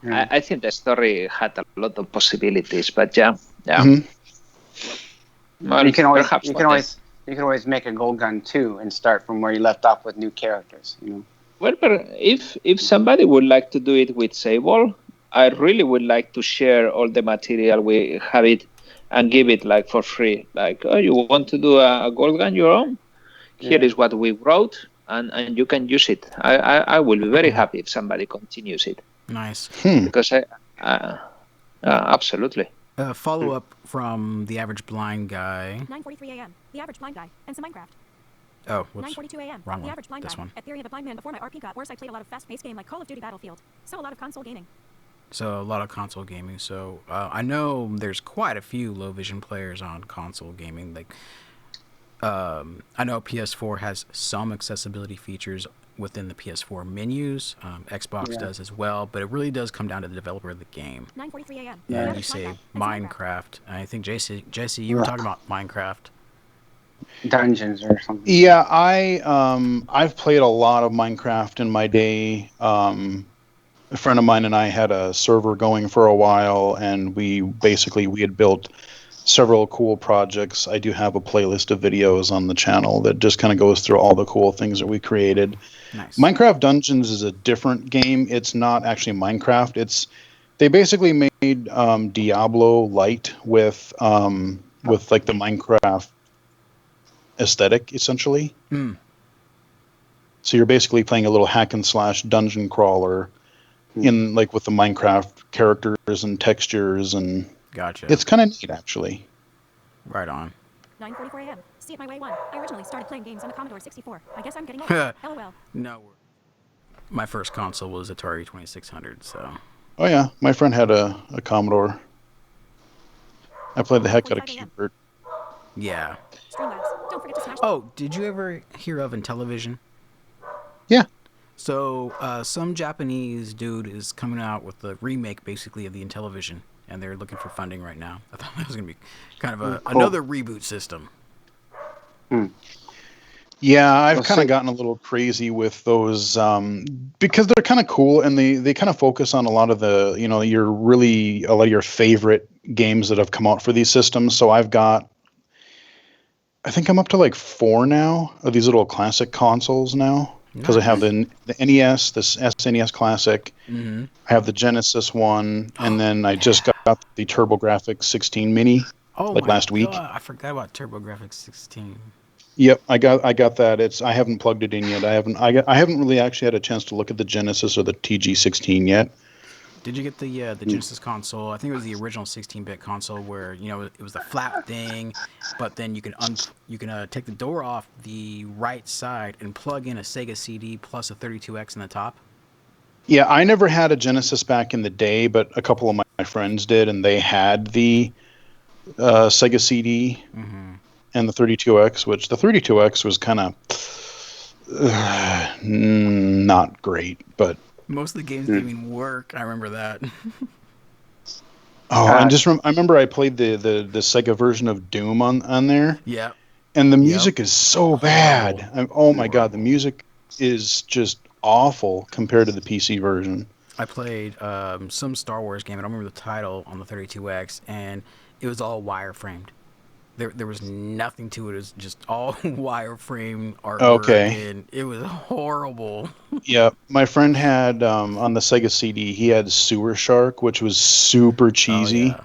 Speaker 3: I think the story had a lot of possibilities, but yeah.
Speaker 1: Well, you can always make a gold gun 2 and start from where you left off with new characters.
Speaker 3: Well, but if somebody would like to do it with Sable, I really would like to share all the material we have it and give it like for free. Like, oh, you want to do a gold gun your own? Here is what we wrote, and you can use it. I will be very happy if somebody continues it.
Speaker 2: Nice.
Speaker 3: Because absolutely.
Speaker 2: Follow up from the average blind guy.
Speaker 5: 9:43 a.m. The average blind guy and some Minecraft.
Speaker 2: Oh, whoops.
Speaker 5: 9:42 a.m.
Speaker 2: Wrong
Speaker 5: The
Speaker 2: one.
Speaker 5: average blind
Speaker 2: This
Speaker 5: guy.
Speaker 2: one.
Speaker 5: At theory of a blind man before my RP got worse, I played a lot of fast-paced game like Call of Duty Battlefield. So a lot of console gaming.
Speaker 2: So a lot of console gaming. So I know there's quite a few low vision players on console gaming. Like I know PS4 has some accessibility features within the PS4 menus. Xbox does as well, but it really does come down to the developer of the game.
Speaker 5: 9:43 a.m.
Speaker 2: And you say Minecraft. I think Jesse, you were talking about Minecraft.
Speaker 1: Dungeons or something.
Speaker 4: Yeah, I've played a lot of Minecraft in my day. A friend of mine and I had a server going for a while, and we had built several cool projects. I do have a playlist of videos on the channel that just kind of goes through all the cool things that we created.
Speaker 2: Nice.
Speaker 4: Minecraft Dungeons is a different game. It's not actually Minecraft. They basically made Diablo Light with like the Minecraft aesthetic, essentially. So you're basically playing a little hack and slash dungeon crawler in like with the Minecraft characters and textures, and
Speaker 2: Gotcha.
Speaker 4: it's kind of neat, actually.
Speaker 2: Right on.
Speaker 5: 9:44 a.m. See it my way 1. I originally started playing games on the Commodore 64. I guess I'm getting old. LOL.
Speaker 2: No. My first console was Atari 2600, so.
Speaker 4: Oh yeah, my friend had a Commodore. I played the heck out of Quirk.
Speaker 2: Yeah.
Speaker 5: Streamlabs. Don't forget to smash.
Speaker 2: Oh, did you ever hear of Intellivision?
Speaker 4: Yeah.
Speaker 2: So, some Japanese dude is coming out with a remake, basically, of the Intellivision, and they're looking for funding right now. I thought that was going to be kind of another reboot system.
Speaker 4: Yeah, I've kind of gotten a little crazy with those because they're kind of cool, and they kind of focus on a lot of the, a lot of your favorite games that have come out for these systems. So I think I'm up to like 4 now of these little classic consoles now. Because I have the NES, this SNES Classic, I have the Genesis one, and then I just got the TurboGrafx 16 Mini last week.
Speaker 2: I forgot about TurboGrafx 16.
Speaker 4: Yep, I got that. I haven't plugged it in yet. I haven't really actually had a chance to look at the Genesis or the TG16 yet.
Speaker 2: Did you get the Genesis console? I think it was the original 16-bit console where it was the flat thing, but then you can take the door off the right side and plug in a Sega CD plus a 32X in the top.
Speaker 4: Yeah, I never had a Genesis back in the day, but a couple of my friends did, and they had the Sega CD and the 32X, which the 32X was kind of not great, but.
Speaker 2: Most of the games didn't even work. I remember that.
Speaker 4: Oh, and just I remember I played the Sega version of Doom on there,
Speaker 2: Yeah.
Speaker 4: and the
Speaker 2: Yep.
Speaker 4: music is so bad. Oh my god, the music is just awful compared to the PC version.
Speaker 2: I played some Star Wars game. I don't remember the title on the 32X, and it was all wireframed. There was nothing to it. It was just all wireframe artwork,
Speaker 4: Okay.
Speaker 2: and it was horrible.
Speaker 4: Yeah, my friend had on the Sega CD, he had Sewer Shark, which was super cheesy,
Speaker 2: Oh,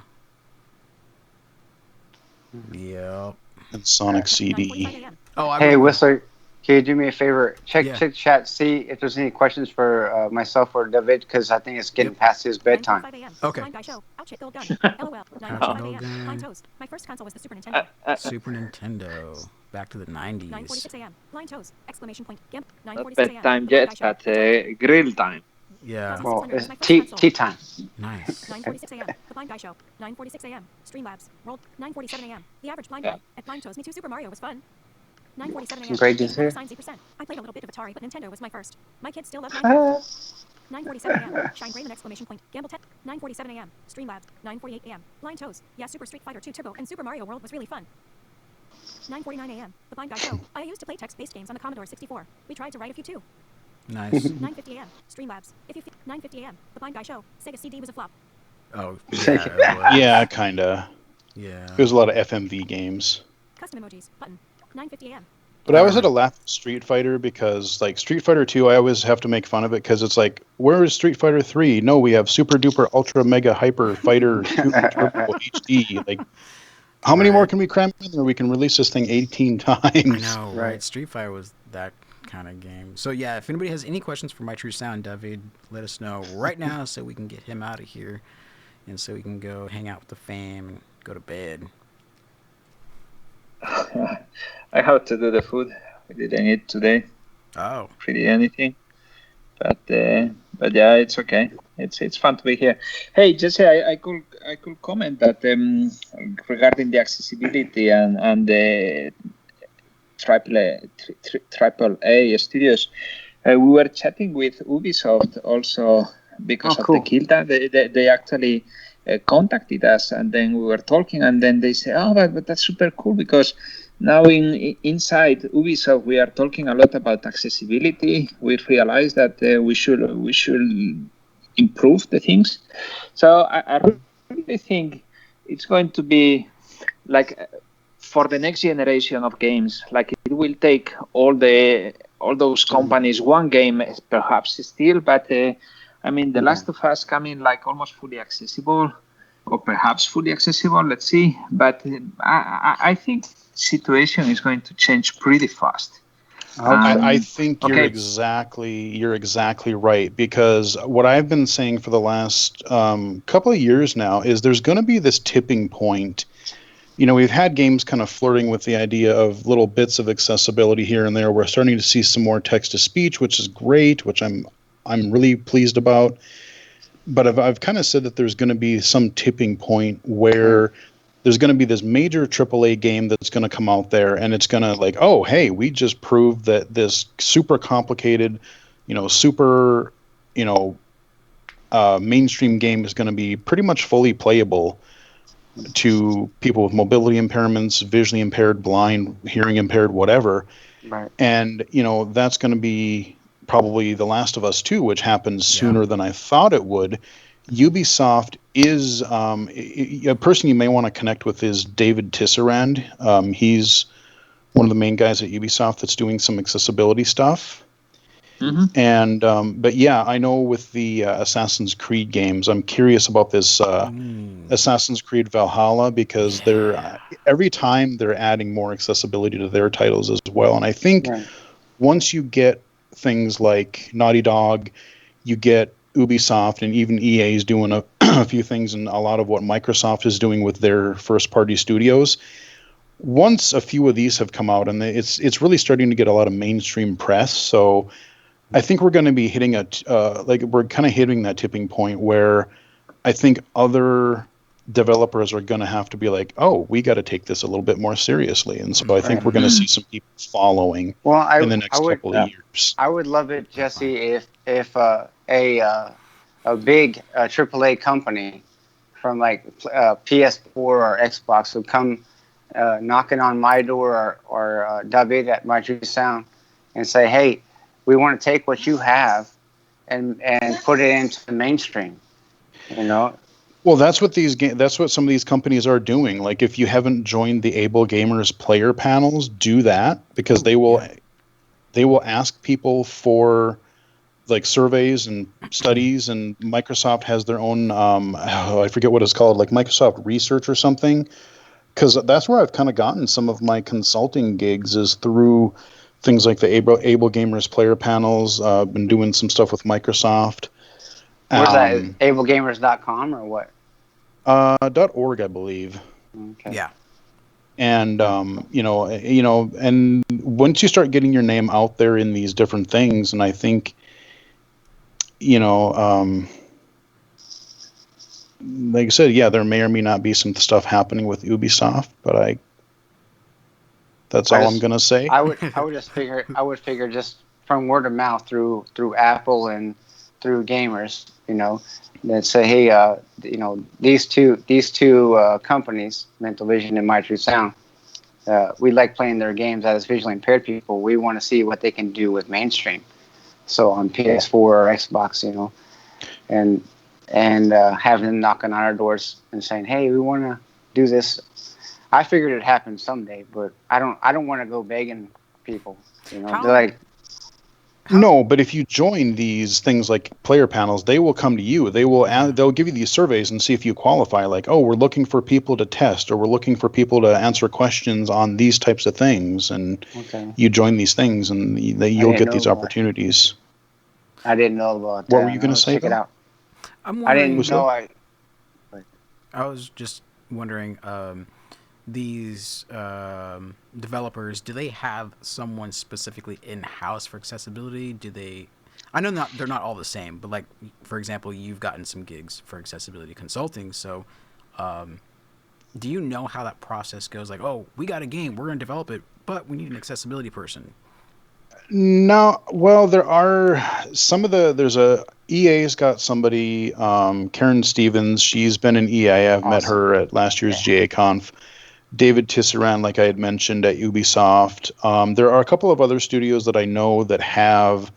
Speaker 2: yeah.
Speaker 4: and Sonic
Speaker 5: 9:45
Speaker 4: CD.
Speaker 5: a.m.
Speaker 2: Oh, I
Speaker 1: Hey,
Speaker 2: remember.
Speaker 1: Whistler, can you do me a favor? Check
Speaker 2: Yeah.
Speaker 1: chat, see if there's any questions for myself or David, because I think it's getting past his bedtime.
Speaker 5: 9:45 a.m.
Speaker 2: Okay.
Speaker 5: Blind guy show. Outchit gold gun. LOL.
Speaker 2: Outchit
Speaker 5: 9:45
Speaker 2: gold
Speaker 5: a.m.
Speaker 2: gun.
Speaker 5: Blind toes. My first console was the Super Nintendo.
Speaker 2: Super Nintendo. Back to the 90s.
Speaker 5: 9:46 a.m. Blind toes. Exclamation point. Gimp.
Speaker 3: Not
Speaker 5: 9:46 a.m.
Speaker 3: bedtime
Speaker 5: The Blind
Speaker 3: yet,
Speaker 5: Guy Show.
Speaker 3: but grill time.
Speaker 2: Yeah.
Speaker 1: Well,
Speaker 5: 1600 was
Speaker 1: it's
Speaker 5: my first
Speaker 1: tea
Speaker 5: console.
Speaker 1: time.
Speaker 2: Nice.
Speaker 5: 9:46 a.m. The Blind Guy Show. 9:46 a.m. Streamlabs. World. 9:47 a.m. The average blind guy at Blind Toes. Me too. Super Mario was fun. 9:47 a.m.
Speaker 1: Great to
Speaker 5: Eight
Speaker 1: hear.
Speaker 5: number signs 8%. I played a little bit of Atari, but Nintendo was my first. My kids still love Minecraft. 9:47 a.m. Shine Raven exclamation point. Gamble 10. 9:47 a.m. Streamlabs. 9:48 a.m. Blind Toes. Yeah, Super Street Fighter 2 Turbo and Super Mario World was really fun. 9:49 a.m. The Blind Guy Show. I used to play text-based games on the Commodore 64. We tried to write a few too.
Speaker 2: Nice.
Speaker 5: 9:50 a.m. Streamlabs. 9:50 a.m. The Blind Guy Show. Sega CD was a flop.
Speaker 2: Oh, yeah. It was.
Speaker 4: Yeah, kinda.
Speaker 2: Yeah.
Speaker 4: There's a lot of FMV games.
Speaker 5: Custom emojis. Button. 9:50 a.m.
Speaker 4: But I always had to laugh at Street Fighter because, like, Street Fighter 2, I always have to make fun of it because it's like, where is Street Fighter 3? No, we have Super Duper Ultra Mega Hyper Fighter Super Turbo HD. Like, how many more can we cram in there? We can release this thing 18 times.
Speaker 2: I know, right?
Speaker 1: Right.
Speaker 2: Street Fighter was that kind of game. So yeah, if anybody has any questions for My True Sound, David, let us know right now so we can get him out of here and so we can go hang out with the fam and go to bed.
Speaker 3: I have to do the food. We didn't eat today.
Speaker 2: Oh,
Speaker 3: Pretty anything. But yeah, it's okay. It's fun to be here. Hey, Jesse, I could comment that regarding the accessibility and the triple A studios. We were chatting with Ubisoft also because of
Speaker 1: cool.
Speaker 3: the Kilda. They actually contacted us, and then we were talking, and then they say, "Oh, but that's super cool because now inside Ubisoft we are talking a lot about accessibility. We realize that we should improve the things." So I really think it's going to be like for the next generation of games. Like it will take all those companies one game perhaps still, but I mean The Last of Us coming like almost fully accessible, or perhaps fully accessible. Let's see. But I think situation is going to change pretty fast.
Speaker 4: I think you're
Speaker 3: okay.
Speaker 4: exactly right, because what I've been saying for the last couple of years now is there's going to be this tipping point. You know, we've had games kind of flirting with the idea of little bits of accessibility here and there. We're starting to see some more text to speech, which is great, which I'm really pleased about. But I've kind of said that there's going to be some tipping point where there's going to be this major AAA game that's going to come out there, and it's going to like, oh, hey, we just proved that this super complicated, super, mainstream game is going to be pretty much fully playable to people with mobility impairments, visually impaired, blind, hearing impaired, whatever.
Speaker 1: Right.
Speaker 4: And, that's going to be probably The Last of Us 2, which happens sooner than I thought it would. Ubisoft is a person you may want to connect with is David Tisserand. He's one of the main guys at Ubisoft that's doing some accessibility stuff.
Speaker 3: Mm-hmm.
Speaker 4: And but yeah, I know with the Assassin's Creed games, I'm curious about this Assassin's Creed Valhalla, because every time they're adding more accessibility to their titles as well. And I think once you get things like Naughty Dog, you get Ubisoft, and even EA is doing a few things, and a lot of what Microsoft is doing with their first-party studios. Once a few of these have come out, and it's really starting to get a lot of mainstream press, so I think we're going to be hitting we're kind of hitting that tipping point where I think other developers are going to have to be like, oh, we got to take this a little bit more seriously. And so I think we're going to see some people following in the next couple of years.
Speaker 1: I would love it, Jesse, if a big AAA company like PS4 or Xbox would come knocking on my door or David at My True Sound and say, "Hey, we want to take what you have and put it into the mainstream." You know.
Speaker 4: Well, that's what that's what some of these companies are doing. Like, if you haven't joined the Able Gamers player panels, do that, because they will ask people for like surveys and studies, and Microsoft has their own I forget what it's called, like Microsoft Research or something, because that's where I've kind of gotten some of my consulting gigs, is through things like the Able Gamers player panels. Been doing some stuff with Microsoft.
Speaker 1: Where's that? ablegamers.com or what?
Speaker 4: .org, I believe.
Speaker 1: Okay.
Speaker 2: Yeah.
Speaker 4: And and once you start getting your name out there in these different things, and I think, like I said, yeah, there may or may not be some stuff happening with Ubisoft, but that's all I'm gonna say.
Speaker 1: I would figure just from word of mouth through Apple and through gamers, that say, hey, these two companies, Mental Vision and My True Sound, we like playing their games as visually impaired people. We want to see what they can do with mainstream. So on PS4 or Xbox, and having them knocking on our doors and saying, hey, we want to do this. I figured it'd happen someday, but I don't want to go begging people. They're like,
Speaker 4: no, but if you join these things like player panels, they will come to you. They'll give you these surveys and see if you qualify. Like, oh, we're looking for people to test, or we're looking for people to answer questions on these types of things, and you join these things, and you'll get these opportunities.
Speaker 1: I didn't know about that.
Speaker 4: What were you going to say?
Speaker 1: Check it out.
Speaker 2: I'm wondering.
Speaker 1: I
Speaker 2: was just wondering. These developers, do they have someone specifically in-house for accessibility? Do they? I know they're not all the same, but like, for example, you've gotten some gigs for accessibility consulting. So, do you know how that process goes? Like, oh, we got a game, we're going to develop it, but we need an accessibility person.
Speaker 4: No, well, there are EA's got somebody, Karen Stevens. She's been an EA. I've met her at last year's GA-Conf. David Tisserand, like I had mentioned, at Ubisoft. There are a couple of other studios that I know that have,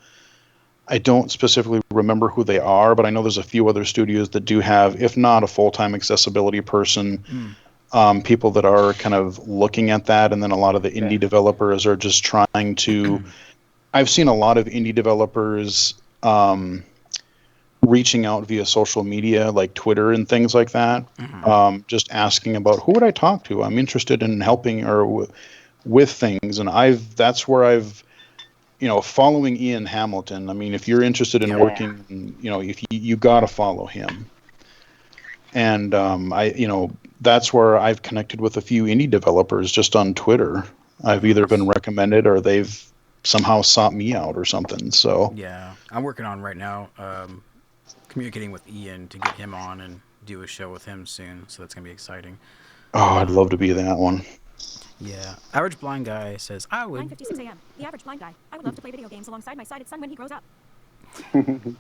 Speaker 4: I don't specifically remember who they are, but I know there's a few other studios that do have, if not a full-time accessibility person, people that are kind of looking at that, and then a lot of the indie developers are just trying to, I've seen a lot of indie developers reaching out via social media like Twitter and things like that, just asking about who would I talk to. I'm interested in helping or with things, and that's where I've following Ian Hamilton. I mean, if you're interested in working, if you got to follow him. And that's where I've connected with a few indie developers just on Twitter. I've either been recommended or they've somehow sought me out or something. So
Speaker 2: yeah, I'm working on right now. Communicating with Ian to get him on and do a show with him soon, so that's gonna be exciting.
Speaker 4: Oh, I'd love to be that one.
Speaker 2: Yeah. Average Blind Guy says, I would.
Speaker 5: 9:56 a.m. The Average Blind Guy. I would love to play video games alongside my sighted son when he grows up.
Speaker 2: Going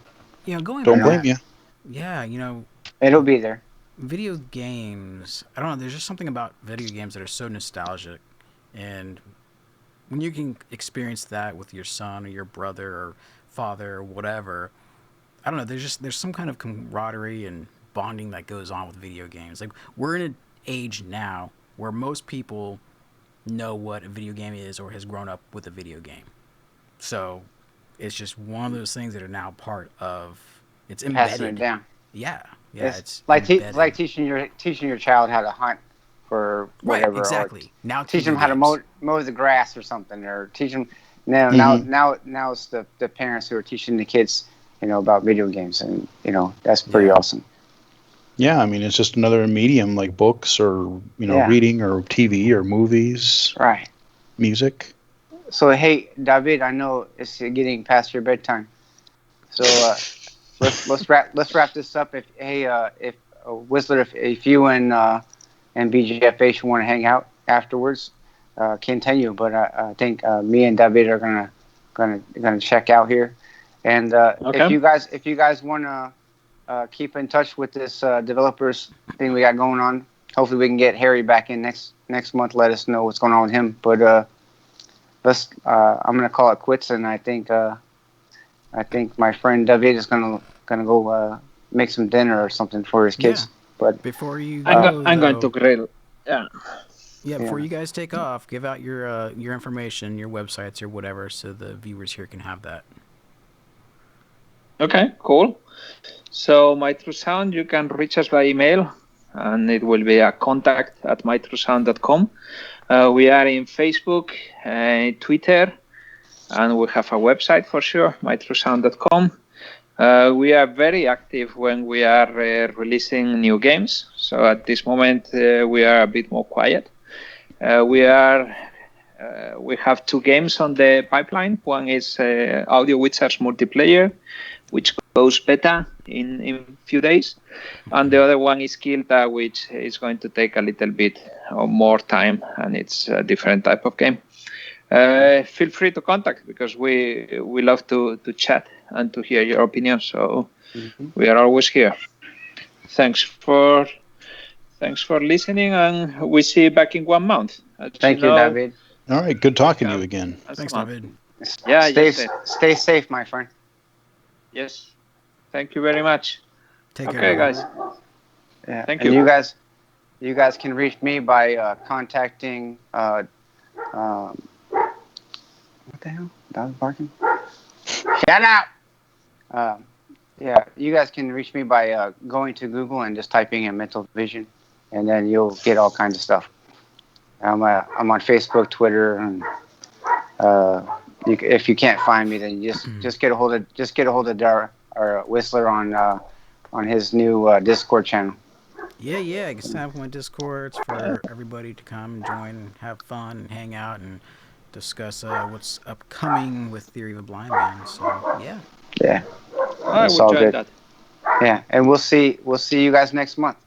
Speaker 4: Don't
Speaker 2: back,
Speaker 4: blame you.
Speaker 2: Yeah,
Speaker 1: it'll be there.
Speaker 2: Video games, I don't know, there's just something about video games that are so nostalgic, and when you can experience that with your son or your brother or father or whatever, I don't know, there's some kind of camaraderie and bonding that goes on with video games. Like, we're in an age now where most people know what a video game is or has grown up with a video game. So it's just one of those things that are now part of, it's embedded.
Speaker 1: Passing it down.
Speaker 2: Yeah,
Speaker 1: it's like teaching your child how to hunt for whatever.
Speaker 2: Right, exactly. Now
Speaker 1: teach them how to mow the grass or something, or teach them. Now it's the parents who are teaching the kids, about video games, and that's pretty awesome.
Speaker 4: Yeah, I mean, it's just another medium like books or reading or TV or movies,
Speaker 1: right?
Speaker 4: Music.
Speaker 1: So hey, David, I know it's getting past your bedtime, so let's wrap this up. If Whistler, if you and BGFH want to hang out afterwards, continue. But I think me and David are gonna check out here. And if you guys want to keep in touch with this developers thing we got going on. Hopefully, we can get Harry back in next month. Let us know what's going on with him. But I'm gonna call it quits, and I think my friend David is gonna go make some dinner or something for his kids.
Speaker 2: Yeah.
Speaker 1: But
Speaker 2: Before you
Speaker 3: I'm,
Speaker 2: go,
Speaker 3: I'm going
Speaker 2: though,
Speaker 3: to grill. Yeah.
Speaker 2: yeah, before
Speaker 1: Yeah.
Speaker 2: you guys take off, give out your information, your websites or whatever, so the viewers here can have that.
Speaker 3: Okay, cool. So MyTrueSound, you can reach us by email, and it will be a contact@mytruesound.com. We are in Facebook, Twitter, and we have a website for sure, mytruesound.com. We are very active when we are releasing new games. So at this moment, we are a bit more quiet. We have 2 games on the pipeline. One is Audio Wizards Multiplayer, which goes beta in few days. And the other one is Kilta, which is going to take a little bit more time, and it's a different type of game. Feel free to contact, because we love to chat and to hear your opinions. So we are always here. Thanks for listening, and we see you back in 1 month. As
Speaker 1: thank you, David.
Speaker 4: All right, good talking to you again.
Speaker 2: Thanks, David.
Speaker 3: Yeah,
Speaker 1: Stay safe, my friend.
Speaker 3: Yes. Thank you very much.
Speaker 2: Take care.
Speaker 3: Okay, guys.
Speaker 1: Yeah.
Speaker 3: Thank
Speaker 1: and
Speaker 3: you.
Speaker 1: you guys can reach me by contacting. What the hell? Dog barking. Shut up. Yeah, you guys can reach me by going to Google and just typing in Mental Vision, and then you'll get all kinds of stuff. I'm on Facebook, Twitter, and if you can't find me, then you just get a hold of Dar or Whistler on his new Discord channel.
Speaker 2: Yeah, I can sign up on my Discord for everybody to come and join and have fun and hang out and discuss what's upcoming with Theory of a Blind Man. So yeah.
Speaker 1: Yeah.
Speaker 3: I
Speaker 1: It's
Speaker 3: will
Speaker 1: all
Speaker 3: join
Speaker 1: good.
Speaker 3: that.
Speaker 1: Yeah, and we'll see you guys next month.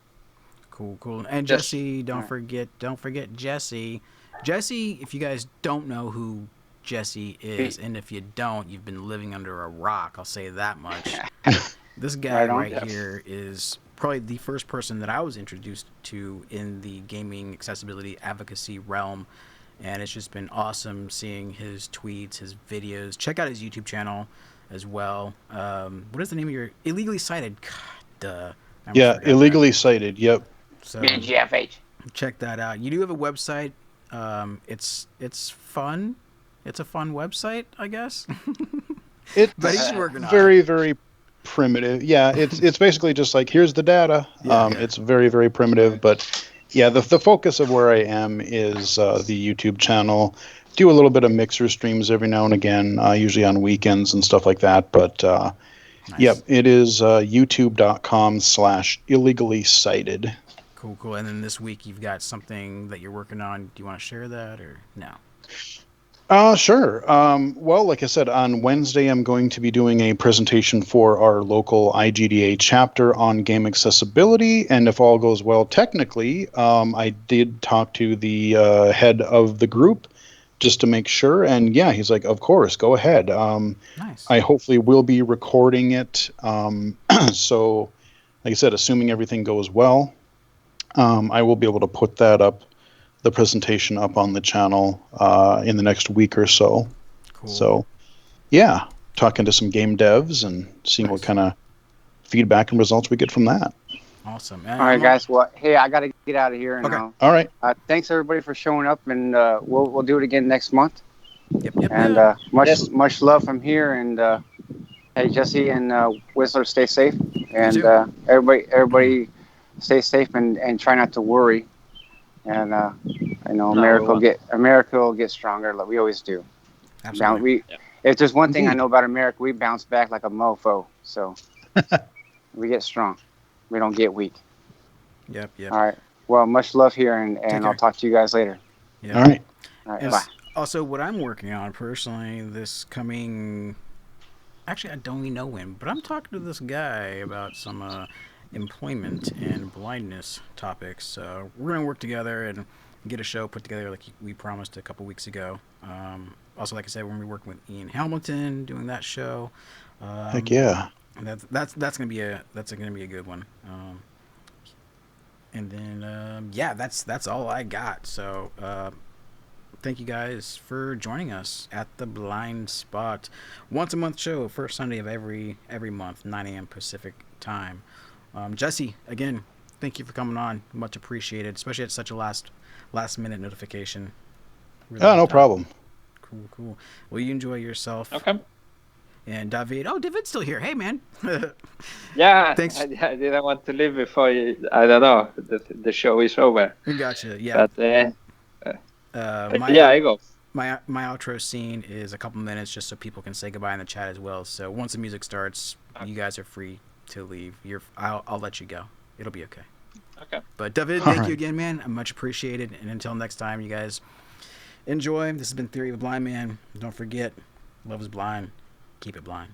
Speaker 2: Cool. And
Speaker 3: Yes.
Speaker 2: Jesse, don't forget Jesse. Jesse, if you guys don't know who Jesse is, and if you don't, you've been living under a rock, I'll say that much. This guy right here is probably the first person that I was introduced to in the gaming accessibility advocacy realm, and it's just been awesome seeing his tweets, his videos. Check out his YouTube channel as well. What is the name of your illegally cited? God,
Speaker 4: Yeah, illegally cited. Yep.
Speaker 2: So
Speaker 1: BGFH.
Speaker 2: check that out. You do have a website. It's fun. It's a fun website, I guess. But he's working on
Speaker 4: very,
Speaker 2: it.
Speaker 4: very primitive. Yeah, it's basically just like, here's the data.
Speaker 2: Yeah.
Speaker 4: It's very, very primitive, but yeah, the focus of where I am is the YouTube channel. Do a little bit of mixer streams every now and again, usually on weekends and stuff like that. But
Speaker 2: Nice.
Speaker 4: yep, it is youtube.com/illegally cited.
Speaker 2: Cool. And then this week you've got something that you're working on. Do you want to share that or no?
Speaker 4: Sure. Well, like I said, on Wednesday, I'm going to be doing a presentation for our local IGDA chapter on game accessibility. And if all goes well, technically, I did talk to the head of the group just to make sure. And yeah, he's like, of course, go ahead.
Speaker 2: Nice.
Speaker 4: I hopefully will be recording it. So, like I said, assuming everything goes well, I will be able to put that up, the presentation up on the channel in the next week or so.
Speaker 2: Cool.
Speaker 4: So, yeah, talking to some game devs and seeing what kind of feedback and results we get from that.
Speaker 2: Awesome.
Speaker 1: All right, guys. Well, hey, I got to get out of here. And,
Speaker 2: Okay.
Speaker 4: All right.
Speaker 1: thanks everybody for showing up, and we'll do it again next month.
Speaker 2: Yep.
Speaker 1: And much love from here. And hey, Jesse and Whistler, stay safe. And
Speaker 2: too.
Speaker 1: everybody, stay safe and try not to worry. And I know America will get stronger, like we always do.
Speaker 2: Absolutely.
Speaker 1: If there's one thing I know about America, we bounce back like a mofo. So we get strong. We don't get weak.
Speaker 2: Yep.
Speaker 1: All right. Well, much love here, and I'll talk to you guys later.
Speaker 2: Yep.
Speaker 4: All right.
Speaker 1: Bye.
Speaker 2: Also, what I'm working on personally this coming... Actually, I don't even know when, but I'm talking to this guy about some employment and blindness topics. So we're going to work together and get a show put together like we promised a couple weeks ago. Also, like I said, we're going to be working with Ian Hamilton doing that show.
Speaker 4: Heck yeah.
Speaker 2: And that's gonna be a good one. And then yeah, that's all I got. So thank you guys for joining us at the Blind Spot, once a month show, first Sunday of every month, 9 a.m. Pacific time. Jesse, again, thank you for coming on. Much appreciated, especially at such a last minute notification. Really
Speaker 4: Oh, no problem.
Speaker 2: Cool. Well, you enjoy yourself.
Speaker 3: Okay.
Speaker 2: And David's still here. Hey, man.
Speaker 3: Yeah,
Speaker 2: Thanks.
Speaker 3: I didn't want to leave before I don't know, the show is over.
Speaker 2: Gotcha. Yeah.
Speaker 3: But
Speaker 2: My
Speaker 3: yeah, I go.
Speaker 2: my outro scene is a couple minutes just so people can say goodbye in the chat as well. So once the music starts, you guys are free to leave. I'll let you go. It'll be okay.
Speaker 3: Okay.
Speaker 2: But David, thank you again, man. I'm much appreciated. And until next time, you guys enjoy. This has been Theory of a Blind Man. Don't forget, love is blind. Keep it blind.